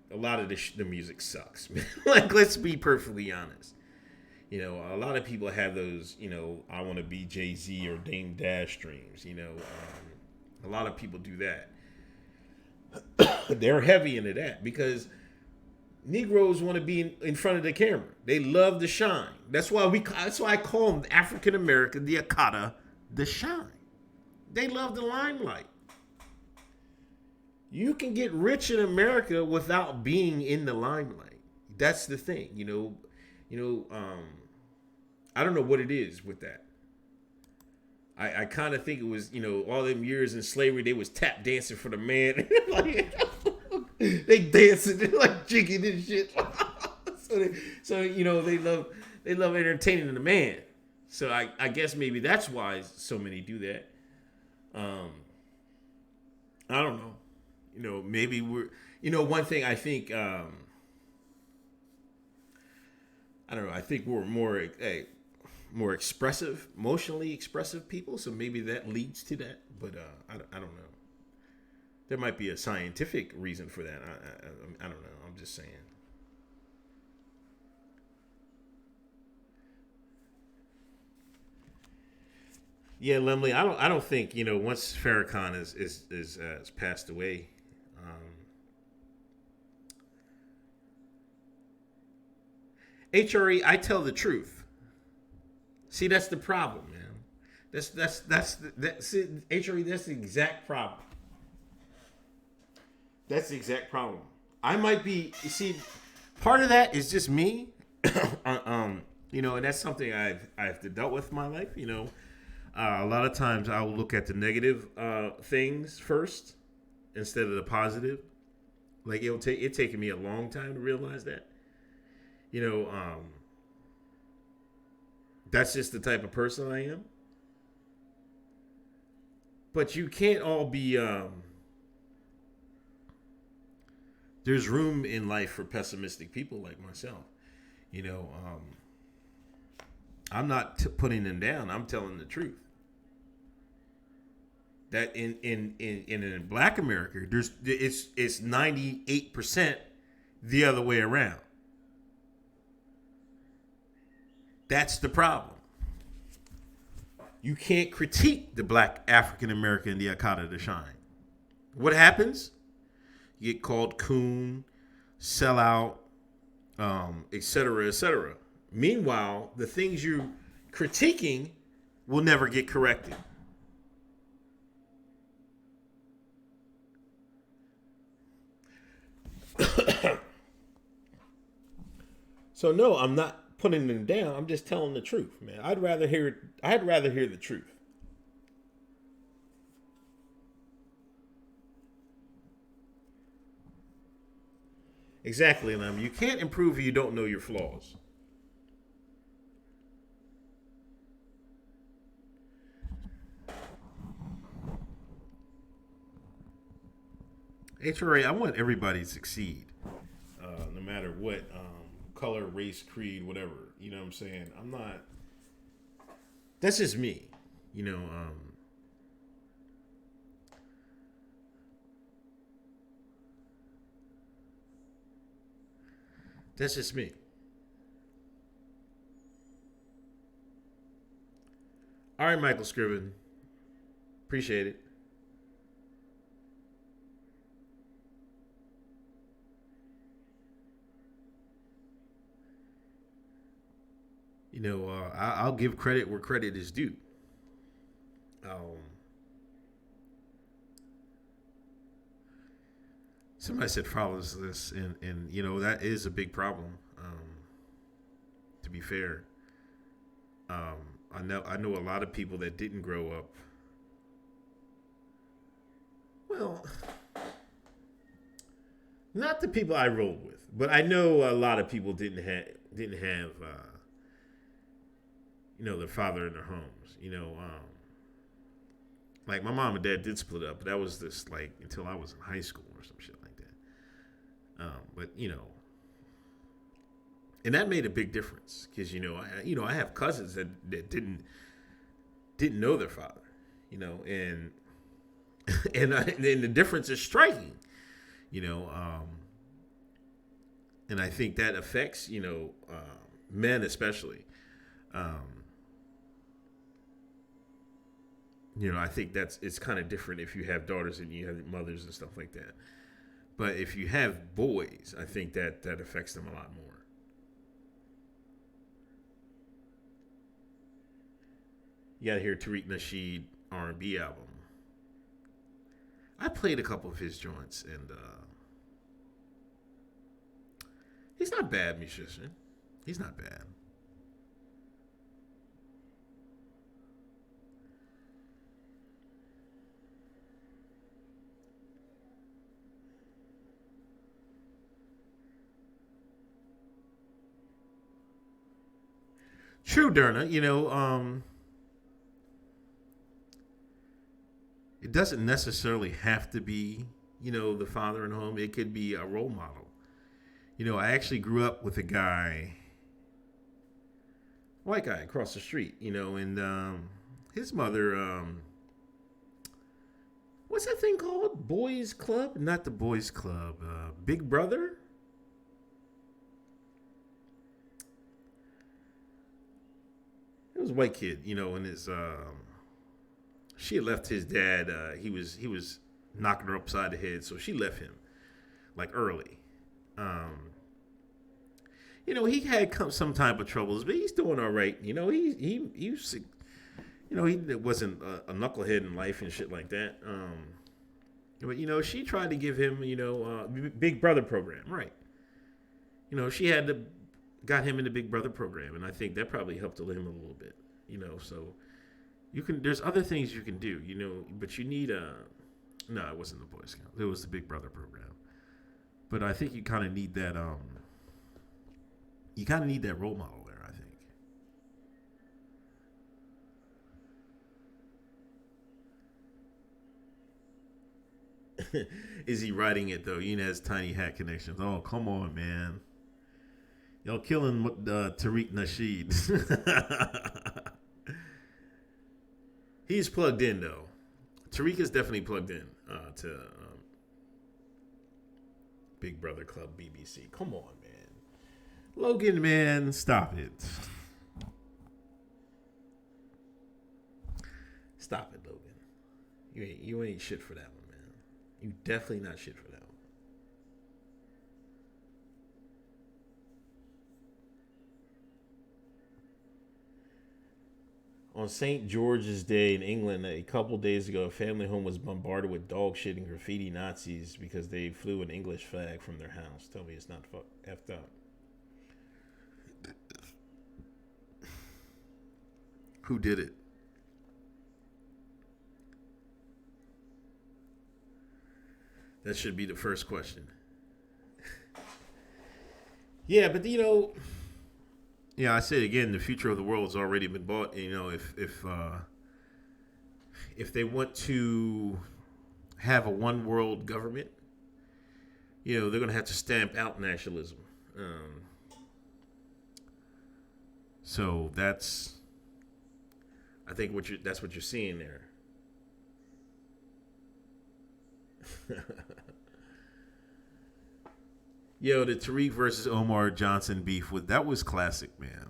a lot of the music sucks, man. Like, let's be perfectly honest. A lot of people have those, I want to be Jay-Z or Dame Dash dreams. A lot of people do that. They're heavy into that because Negroes want to be in front of the camera. They love to shine. That's why I call them African American, the Akata, the shine. They love the limelight. You can get rich in America without being in the limelight. That's the thing, I don't know what it is with that. I kind of think it was, all them years in slavery, they was tap dancing for the man. They dancing like jigging and shit. They love entertaining the man. So I guess maybe that's why so many do that. I don't know. Maybe we're, one thing I think, I don't know. I think we're more expressive, emotionally expressive people. So maybe that leads to that. But I don't know. There might be a scientific reason for that. I don't know. I'm just saying. Yeah, Lemley. I don't think once Farrakhan is passed away. HRE, I tell the truth. See, that's the problem, man. See, HRE, that's the exact problem. That's the exact problem. I might be, you see, part of that is just me, and that's something I've dealt with in my life. A lot of times I'll look at the negative things first instead of the positive. Like, it taken me a long time to realize that. That's just the type of person I am. But you can't all be. There's room in life for pessimistic people like myself. I'm not putting them down. I'm telling the truth. that in Black America, it's 98% the other way around. That's the problem. You can't critique the Black African American, the Akata to shine. What happens? You get called coon, sellout, et cetera, et cetera. Meanwhile, the things you're critiquing will never get corrected. So no, I'm not putting them down. I'm just telling the truth, man. I'd rather hear the truth. Exactly, Lem. You can't improve if you don't know your flaws. HRA, I want everybody to succeed, no matter what color, race, creed, whatever. You know what I'm saying? I'm not. That's just me. You know. That's just me. All right, Michael Scriven. Appreciate it. You know, I'll give credit where credit is due. Somebody said fatherlessness, and you know that is a big problem. To be fair, I know a lot of people that didn't grow up. Well, not the people I rolled with, but I know a lot of people didn't have you know, their father in their homes. You know, like my mom and dad did split up, but that was just like until I was in high school or some shit like that. But you know, and that made a big difference because I have cousins that didn't know their father, you know, and and the difference is striking, you know, and I think that affects men especially. I think it's kind of different if you have daughters and you have mothers and stuff like that. But if you have boys, I think that affects them a lot more. You gotta hear Tariq Nasheed R&B album. I played a couple of his joints, and he's not a bad musician. He's not bad. True, Derna. It doesn't necessarily have to be, the father in home. It could be a role model. I actually grew up with a white guy across the street, and his mother, what's that thing called? Boys Club? Not the Boys Club. Big Brother? It was a white kid, and his she had left his dad. He was knocking her upside the head, so she left him like early. He had some type of troubles, but he's doing all right. He wasn't a knucklehead in life and shit like that. But she tried to give him Big Brother program, right? She got him in the Big Brother program, and I think that probably helped him a little bit. So there's other things you can do, but you need no, it wasn't the Boy Scout. It was the Big Brother program. But I think you kind of need that role model there, I think. Is he writing it though? Has Tiny Hat Connections. Oh, come on, man. Y'all killing Tariq Nasheed. He's plugged in though. Tariq is definitely plugged in to Big Brother Club BBC. Come on, man. Logan, man, stop it. Stop it, Logan. You ain't shit for that one, man. You definitely not shit for that one. On St. George's Day in England, a couple days ago, a family home was bombarded with dog shit and graffiti Nazis because they flew an English flag from their house. Tell me it's not effed up. Who did it? That should be the first question. Yeah, but yeah, I said again, the future of the world has already been bought. If they want to have a one world government, they're going to have to stamp out nationalism. So that's, I think that's what you're seeing there. Yo, the Tariq versus Omar Johnson beef that was classic, man.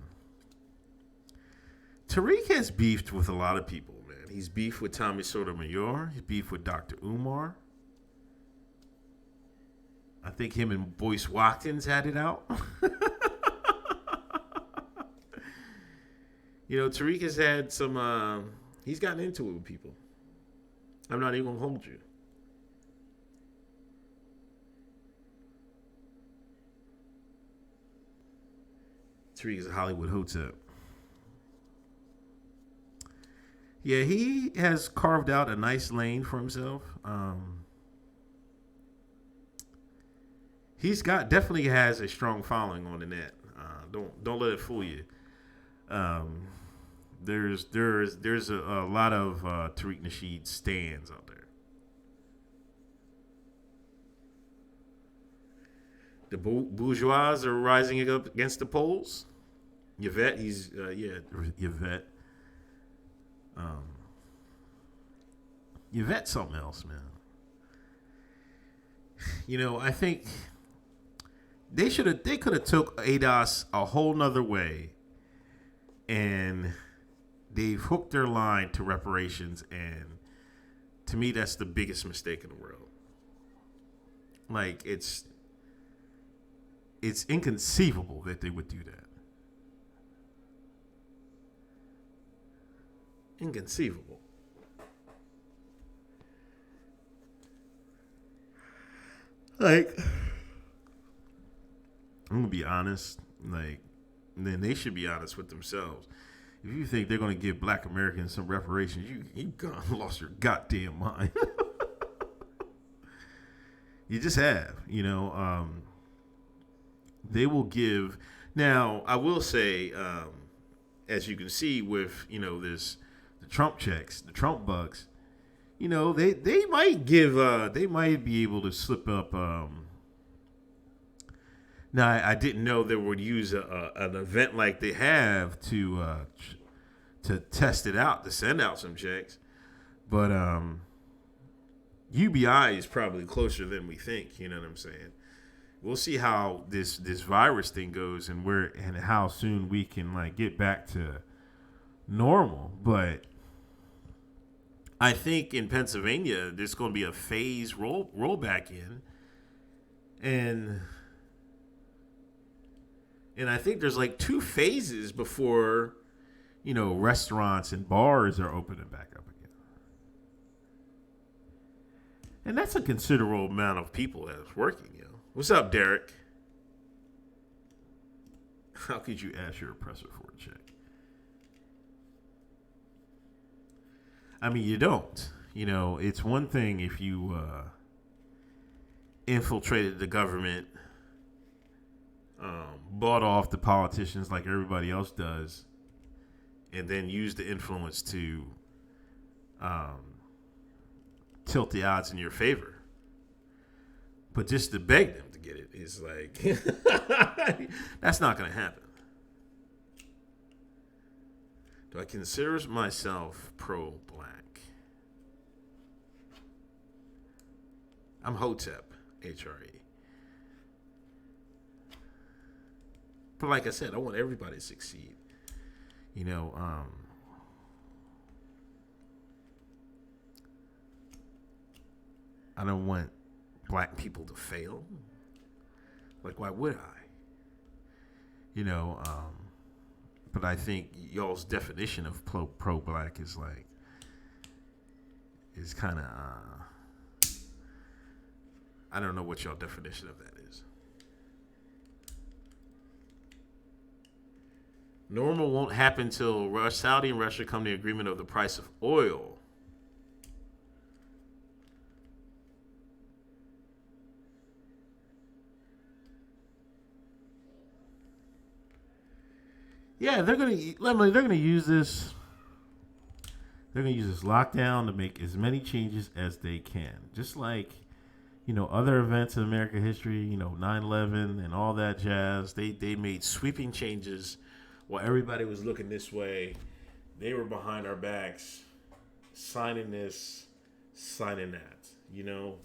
Tariq has beefed with a lot of people, man. He's beefed with Tommy Sotomayor. He's beefed with Dr. Umar. I think him and Boyce Watkins had it out. Tariq has had some. He's gotten into it with people. I'm not even gonna hold you. Tariq is a Hollywood Hotep. Yeah, he has carved out a nice lane for himself. He's definitely has a strong following on the net. Don't let it fool you. There's a lot of Tariq Nasheed stands out there. The bourgeois are rising up against the Poles. Yvette, Yvette. Yvette's something else, man. I think they could have took ADOS a whole nother way, and they've hooked their line to reparations, and to me, that's the biggest mistake in the world. Like, it's inconceivable that they would do that. Inconceivable. Like, I'm gonna be honest. Like, then they should be honest with themselves. If you think they're gonna give Black Americans some reparations, you lost your goddamn mind. You just have, they will give. Now, I will say, as you can see with, the Trump checks, the Trump bucks, they might give, they might be able to slip up. Now, I didn't know they would use an event like they have to test it out, to send out some checks. But UBI is probably closer than we think. You know what I'm saying? We'll see how this virus thing goes and how soon we can get back to normal. But I think in Pennsylvania there's going to be a phase roll back in, and I think there's 2 phases before restaurants and bars are opening back up again. And that's a considerable amount of people that's working. What's up, Derek? How could you ask your oppressor for a check? I mean, you don't. It's one thing if you infiltrated the government, bought off the politicians like everybody else does, and then used the influence to tilt the odds in your favor. But just to beg them to get it is that's not going to happen. Do I consider myself pro-black? I'm Hotep, HRE. But like I said, I want everybody to succeed. You know, I don't want black people to fail. Like, why would I? You know, but I think y'all's definition of pro-black is like, is kind of, I don't know what y'all definition of that is. Normal won't happen till Saudi and Russia come to agreement of the price of oil. Yeah, they're gonna use this. They're gonna use this lockdown to make as many changes as they can. Just like, you know, other events in American history, you know, 9/11 and all that jazz. They made sweeping changes while everybody was looking this way. They were behind our backs, signing this, signing that. You know,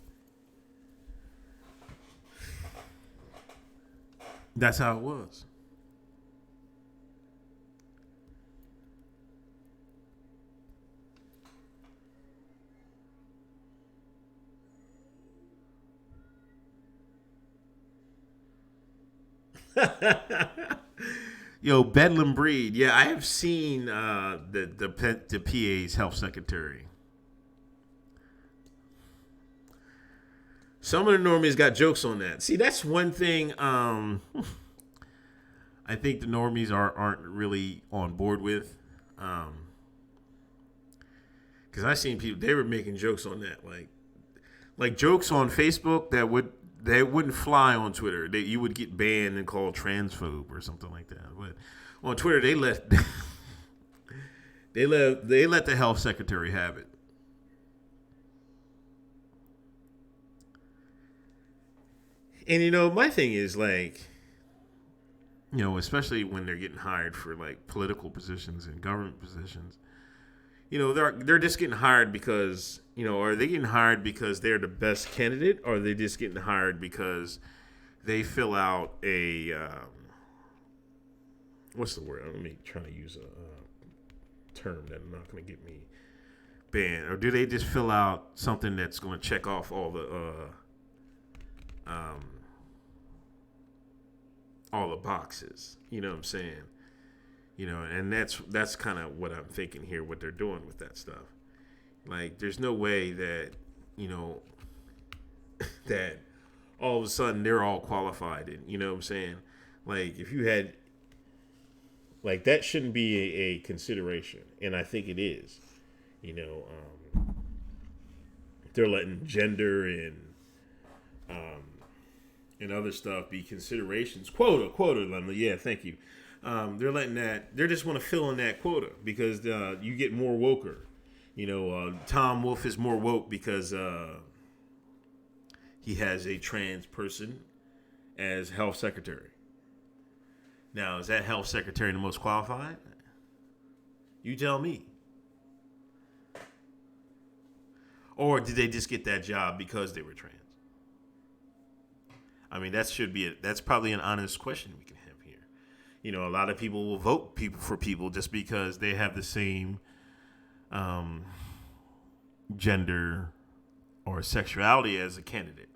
that's how it was. Yo, Bedlam Breed. Yeah, I have seen the PA's health secretary. Some of the normies got jokes on that. See, that's one thing. I think the normies aren't really on board with. Because I seen people, they were making jokes on that, like jokes on Facebook that wouldn't fly on Twitter. You would get banned and called transphobe or something like that. But on Twitter, they let the health secretary have it. And you know, my thing is like, you know, especially when they're getting hired for like political positions and government positions, you know, they're just getting hired because, you know, are they getting hired because they're the best candidate, or are they just getting hired because they fill out a what's the word? Let me try to use a term that's not going to get me banned. Or do they just fill out something that's going to check off all the boxes? You know what I'm saying? You know, and that's kind of what I'm thinking here, what they're doing with that stuff. Like, there's no way that, you know, that all of a sudden they're all qualified. And, you know what I'm saying? Like, if you had, like, that shouldn't be a consideration. And I think it is. You know, they're letting gender and other stuff be considerations. Quota, Lemley. Yeah, thank you. They're letting that, they just want to fill in that quota because you get more woker. You know, Tom Wolfe is more woke because he has a trans person as health secretary. Now, is that health secretary the most qualified? You tell me. Or did they just get that job because they were trans? I mean, that's probably an honest question we can have here. You know, a lot of people will vote for people just because they have the same gender or sexuality as a candidate.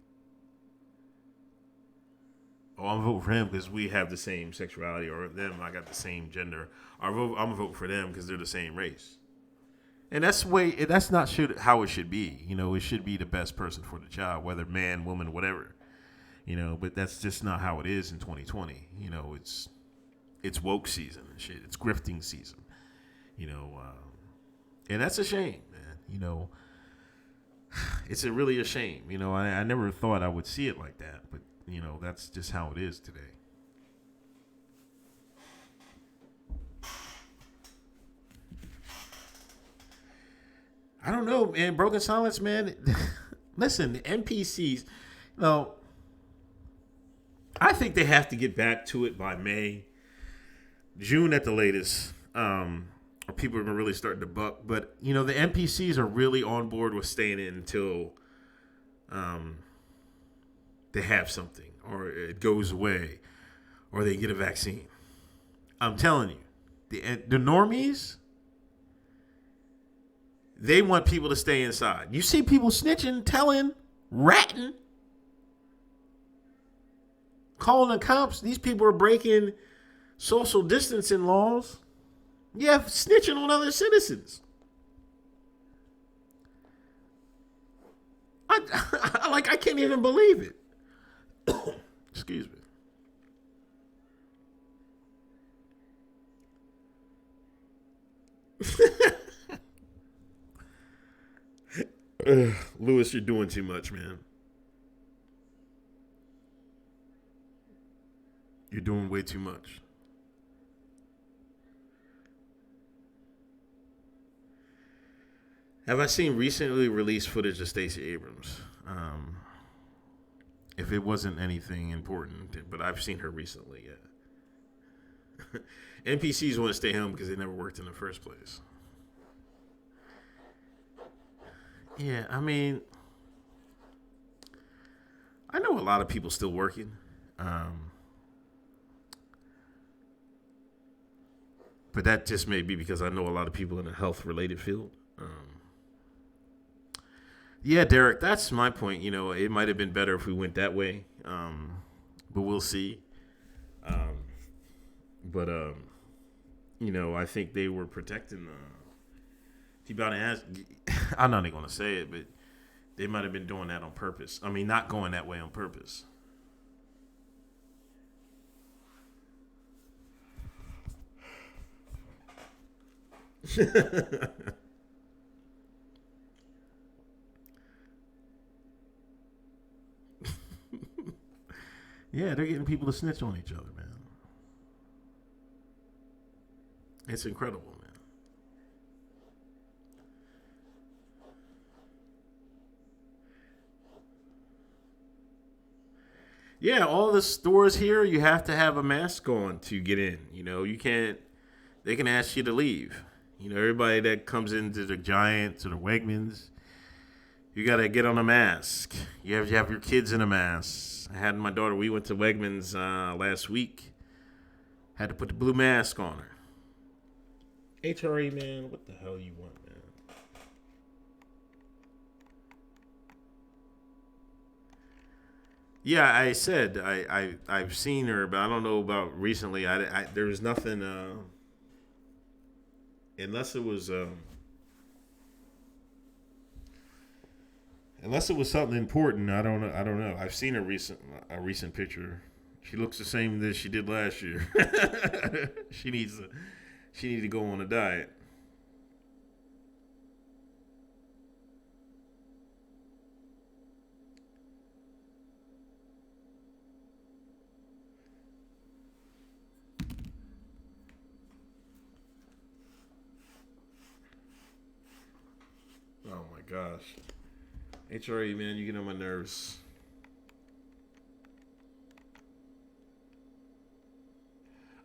Oh, I'm voting for him because we have the same sexuality, or them, I got the same gender. I'm gonna vote for them because they're the same race. And that's not how it should be. You know, it should be the best person for the job, whether man, woman, whatever. You know, but that's just not how it is in 2020. You know, it's woke season and shit. It's grifting season. You know, and that's a shame, man. You know, it's really a shame. You know, I never thought I would see it like that, but you know, that's just how it is today. I don't know, man. Broken silence, man. Listen, the NPCs, you know, I think they have to get back to it by May, June at the latest. People are going to really start to buck. But, you know, the NPCs are really on board with staying in until they have something, or it goes away, or they get a vaccine. I'm telling you, the normies, they want people to stay inside. You see people snitching, telling, ratting, calling the cops. These people are breaking social distancing laws. Yeah, snitching on other citizens. I can't even believe it. Excuse me. Lewis, you're doing too much, man. You're doing way too much. Have I seen recently released footage of Stacey Abrams? If it wasn't anything important, but I've seen her recently, yeah. NPCs want to stay home because they never worked in the first place. Yeah, I mean, I know a lot of people still working. But that just may be because I know a lot of people in the health-related field. Yeah, Derek, that's my point. You know, it might have been better if we went that way, but we'll see. You know, I think they were protecting I'm not even going to say it, but they might have been doing that on purpose. I mean, not going that way on purpose. Yeah, they're getting people to snitch on each other, man. It's incredible, man. Yeah, all the stores here, you have to have a mask on to get in. You know, you can't, they can ask you to leave. You know, everybody that comes into the Giants or the Wegmans, you got to get on a mask. You have to have your kids in a mask. I had my daughter, we went to Wegmans last week. Had to put the blue mask on her. HRE, man, what the hell you want, man? Yeah, I said I've seen her, but I don't know about recently. There was nothing, unless it was something important. I don't know. I've seen a recent picture. She looks the same as she did last year. She needs to go on a diet. Oh my gosh. HRE, man, you get on my nerves.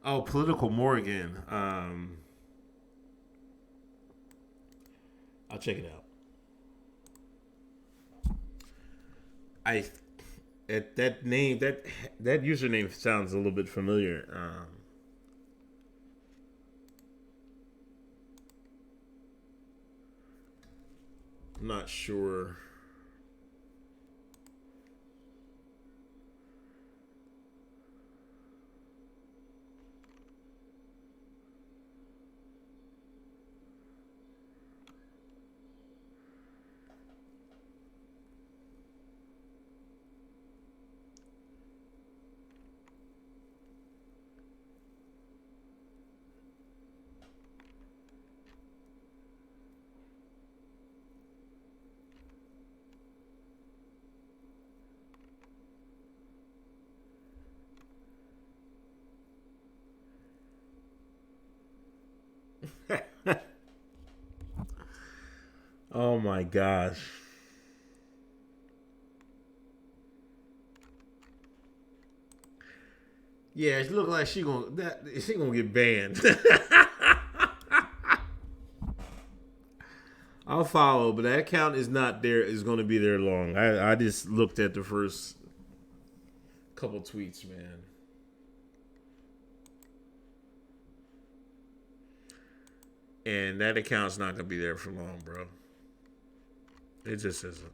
Oh, Political Morgan. I'll check it out. That name, that username sounds a little bit familiar. I'm not sure. Oh my gosh. Yeah, it look like she gonna get banned. I'll follow, but that account is not there. Is going to be there long. I just looked at the first couple tweets, man. And that account's not gonna be there for long, bro. It just isn't.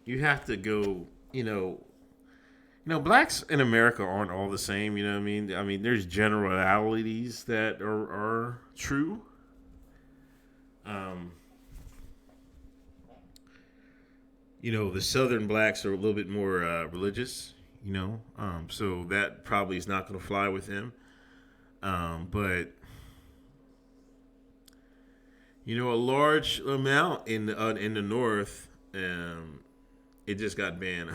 You have to go, blacks in America aren't all the same, you know what I mean? I mean, there's generalities that are true. The southern blacks are a little bit more religious, so that probably is not going to fly with them. But a large amount in the north, it just got banned.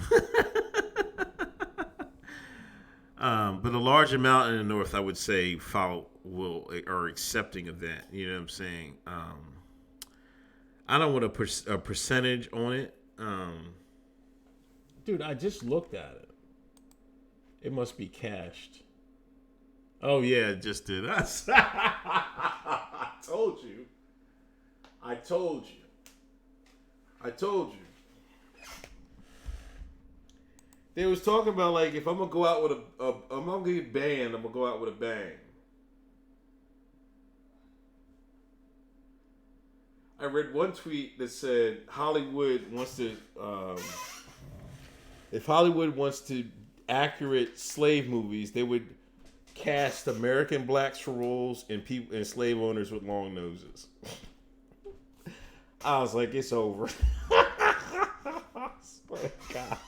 But a large amount in the north, I would say, are accepting of that. You know what I'm saying? I don't want a percentage on it. Dude, I just looked at it. It must be cached. Oh yeah, it just did. I told you. I told you. They was talking about, like, if I'm gonna go out with I'm gonna get banned, I'm gonna go out with a bang. I read one tweet that said Hollywood wants to, if Hollywood wants to accurate slave movies, they would cast American blacks for roles and slave owners with long noses. I was like, it's over. God.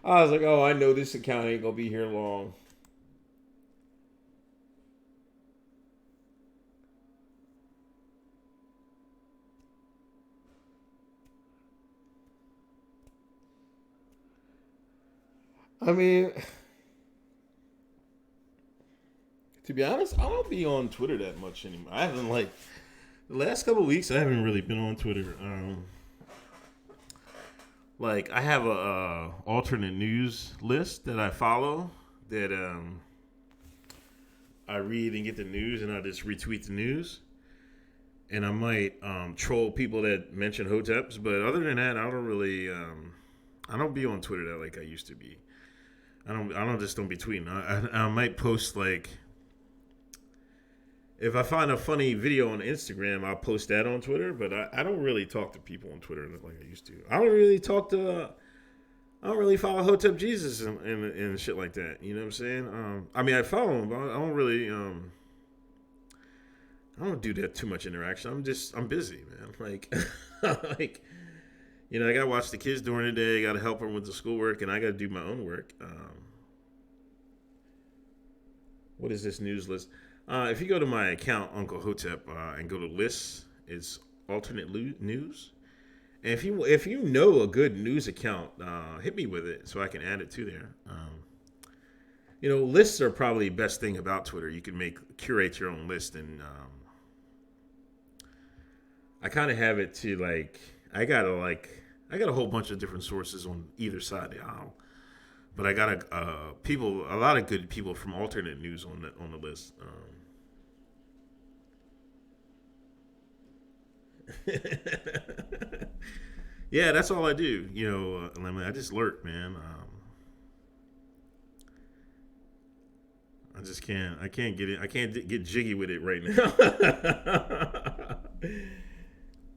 I was like, oh, I know this account ain't gonna be here long. I mean, to be honest, I don't be on Twitter that much anymore. I haven't, the last couple of weeks, I haven't really been on Twitter. I have a alternate news list that I follow that I read and get the news, and I just retweet the news. And I might troll people that mention Hoteps, but other than that, I don't really I don't be on Twitter that like I used to be. I don't be tweeting. I might post, if I find a funny video on Instagram, I'll post that on Twitter, but I don't really talk to people on Twitter like I used to. I don't really follow Hotep Jesus and shit like that. You know what I'm saying? I follow him, but I don't really, I don't do that too much interaction. I'm busy, man. I gotta watch the kids during the day. I gotta help them with the schoolwork, and I gotta do my own work. What is this news list? If you go to my account, Uncle Hotep, and go to lists, it's alternate news. And if you know a good news account, hit me with it so I can add it to there. Lists are probably the best thing about Twitter. You can curate your own list, and I kind of have it to I got a whole bunch of different sources on either side of the aisle. But I got a lot of good people from alternate news on the list. Yeah, that's all I do. I just lurk, man. I just can't. I can't get it. I can't get jiggy with it right now.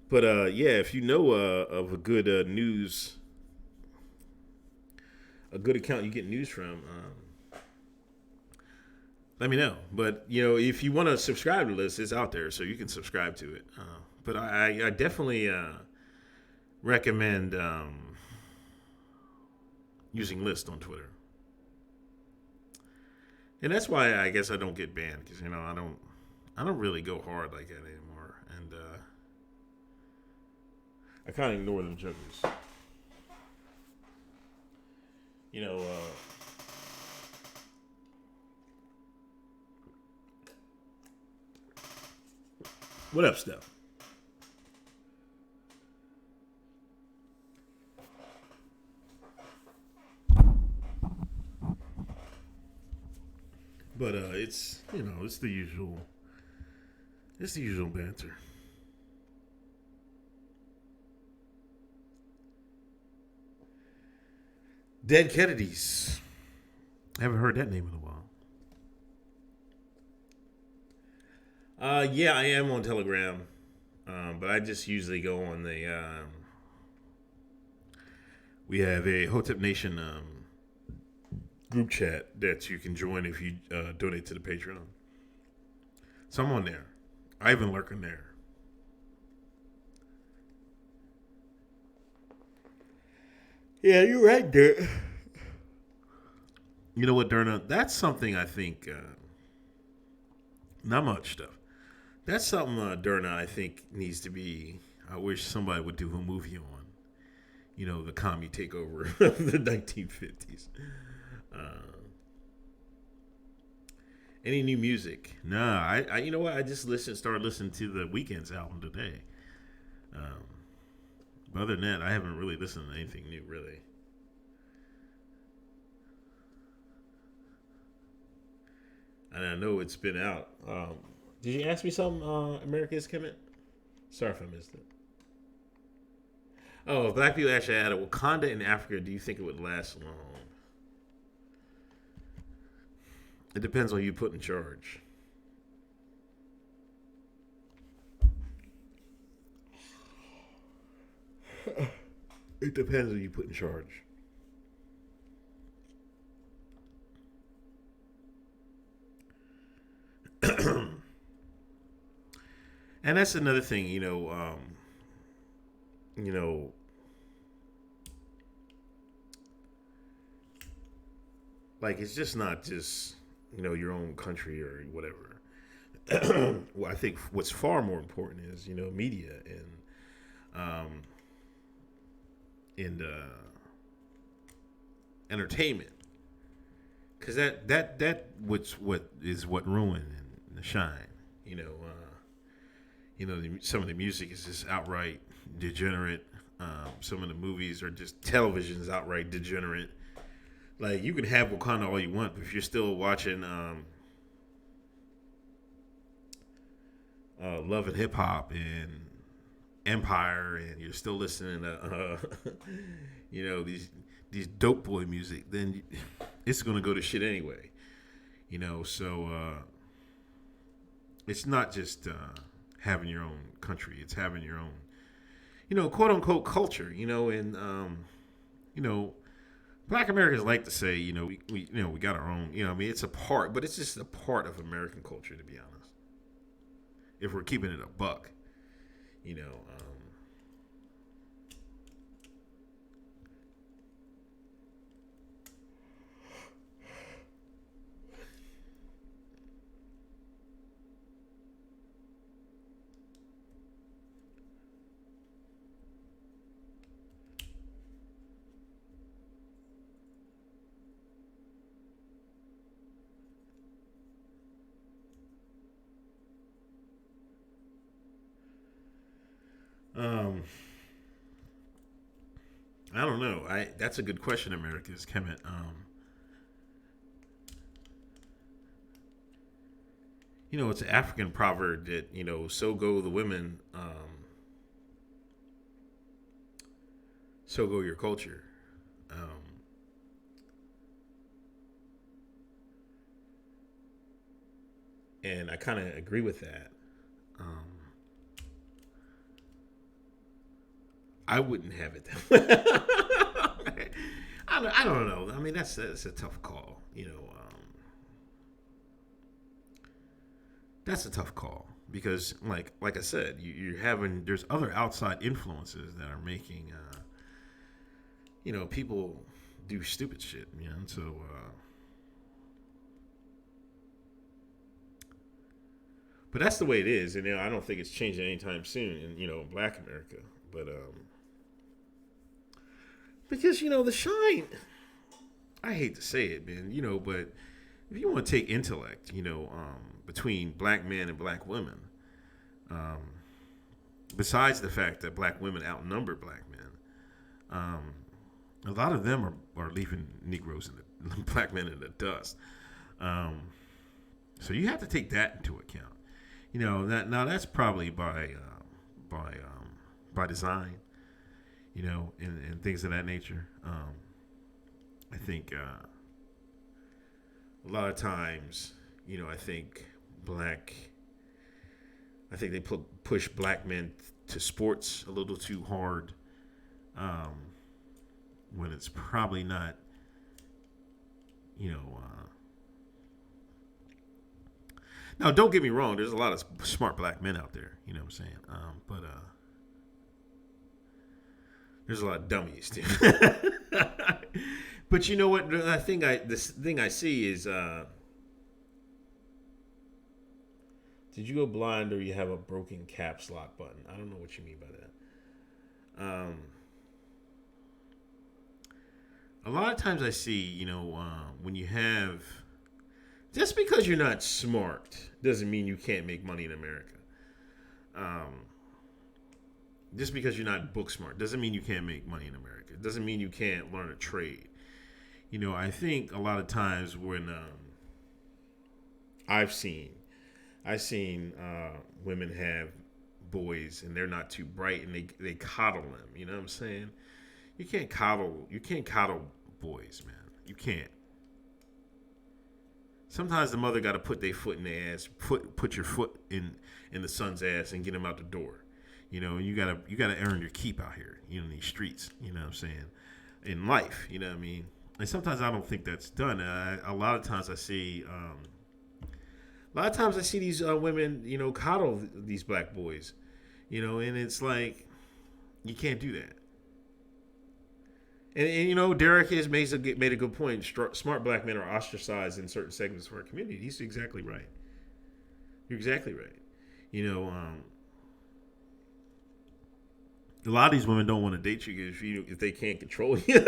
But yeah, if you know of a good news. A good account you get news from, let me know. But, if you want to subscribe to this, it's out there, so you can subscribe to it. But I definitely recommend using list on Twitter. And that's why I guess I don't get banned, because, I don't really go hard like that anymore. And I kind of ignore them jokers. What up, Steph? But it's it's the usual. It's the usual banter. Dead Kennedys. I haven't heard that name in a while. Yeah, I am on Telegram, but I just usually go on the. We have a Hotep Nation group chat that you can join if you donate to the Patreon. So I'm on there. I even lurking there. Yeah, you're right, Dirk. You know what, Derna? That's something I think. Not much stuff. That's something, Derna, I think needs to be. I wish somebody would do a movie on. The commie takeover of the 1950s. Any new music? Nah, I you know what? I just started listening to the Weeknd's album today. But other than that, I haven't really listened to anything new, really. And I know it's been out. Did you ask me something, America's Kemet? Sorry if I missed it. Oh, if black people actually had a Wakanda in Africa, do you think it would last long? It depends on who you put in charge. It depends on who you put in charge. And that's another thing, like it's just not just your own country or whatever. Well, I think what's far more important is media and entertainment, because that what ruined the shine. Some of the music is just outright degenerate. Some of the movies are just television's outright degenerate. Like, you can have Wakanda all you want, but if you're still watching Love and Hip Hop and Empire, and you're still listening to these dope boy music, then it's gonna go to shit anyway. So it's not just having your own country; it's having your own, quote unquote culture. And Black Americans like to say, we got our own. It's a part, but it's just a part of American culture, to be honest. If we're keeping it a buck, I don't know. That's a good question, America's Kemet. It's an African proverb that so go the women, so go your culture. And I kind of agree with that. I wouldn't have it that way. I don't know. I mean, that's a tough call. That's a tough call because, like I said, there's other outside influences that are making, people do stupid shit. And so. But that's the way it is, and I don't think it's changing anytime soon in Black America. But because the shine, I hate to say it, man, but if you want to take intellect, between black men and black women, besides the fact that black women outnumber black men, a lot of them are leaving Negroes and the black men in the dust. So you have to take that into account. You know, that's probably by design, you know, and things of that nature. I think a lot of times, you know, I think they push black men to sports a little too hard, when it's probably not, you know. Now, don't get me wrong. There's a lot of smart black men out there. You know what I'm saying? But there's a lot of dummies too. But you know what? This thing I see is, did you go blind or you have a broken caps lock button? I don't know what you mean by that. A lot of times I see, you know, when you have, just because you're not smart doesn't mean you can't make money in America. Just because you're not book smart doesn't mean you can't make money in America. It doesn't mean you can't learn a trade. You know, I think a lot of times when I've seen women have boys and they're not too bright and they coddle them. You know what I'm saying? You can't coddle boys, man. You can't. Sometimes the mother got to put their foot in their ass, put your foot in the son's ass and get him out the door. You know, you gotta earn your keep out here, you know, in these streets. You know what I'm saying? In life, you know what I mean? And sometimes I don't think that's done. A lot of times I see these women, you know, coddle these black boys, you know, and it's like, you can't do that. And you know, Derek has made a good point. Smart black men are ostracized in certain segments of our community. He's exactly right. You're exactly right. You know, a lot of these women don't want to date you if they can't control you.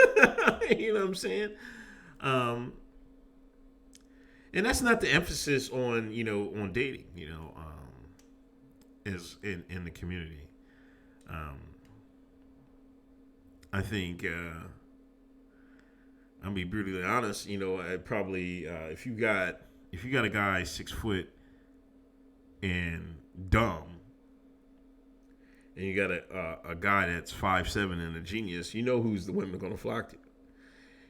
You know what I'm saying? And that's not the emphasis on, you know, on dating. You know, as in the community. I think, I'll be brutally honest, you know, I probably, if you got a guy 6 foot and dumb, and you got a guy that's 5'7" and a genius, you know who's the women are going to flock to.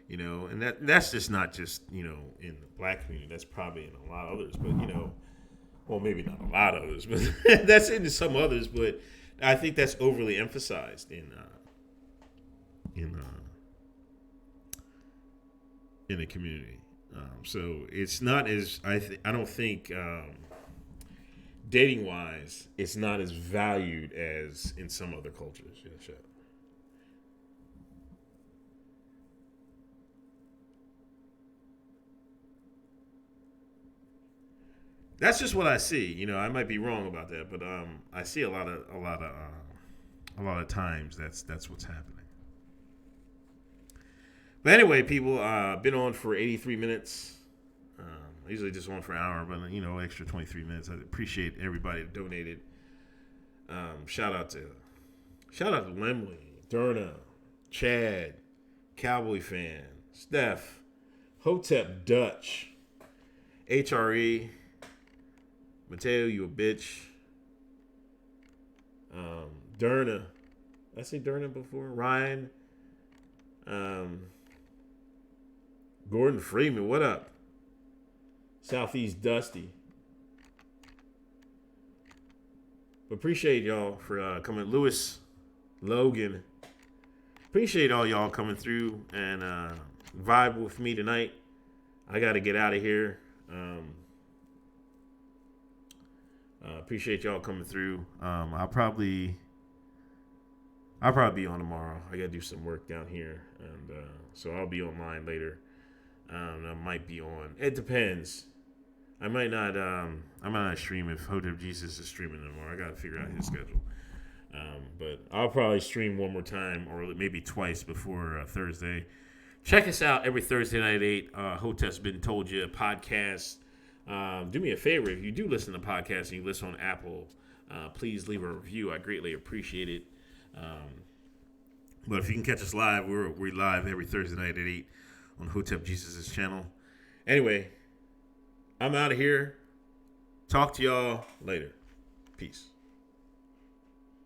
You know, and that's just not just, you know, in the black community. That's probably in a lot of others, but, you know, well, maybe not a lot of others, but that's in some others. But I think that's overly emphasized in the community. So it's not as I don't think dating wise, it's not as valued as in some other cultures. Yeah, sure. That's just what I see. You know, I might be wrong about that, but I see a lot of times that's what's happening. But anyway, people, been on for 83 minutes. I usually just on for an hour, but you know, extra 23 minutes. I appreciate everybody that donated. Shout out to Lemley, Derna, Chad, Cowboy fan, Steph, Hotep Dutch, HRE, Mateo, you a bitch. Derna, I say Derna before. Ryan, Gordon Freeman, what up? Southeast Dusty. Appreciate y'all for coming. Lewis, Logan. Appreciate all y'all coming through and vibe with me tonight. I got to get out of here. Appreciate y'all coming through. I'll probably be on tomorrow. I got to do some work down here, and so I'll be online later. I might be on. It depends. I might not stream if Hotep Jesus is streaming tomorrow. I got to figure out his schedule. But I'll probably stream one more time or maybe twice before Thursday. Check us out every Thursday night at 8. Hotep's Been Told You podcast. Do me a favor. If you do listen to podcasts and you listen on Apple, please leave a review. I greatly appreciate it. But if you can catch us live, we're live every Thursday night at 8 on Hotep Jesus' channel. Anyway, I'm out of here. Talk to y'all later. Peace.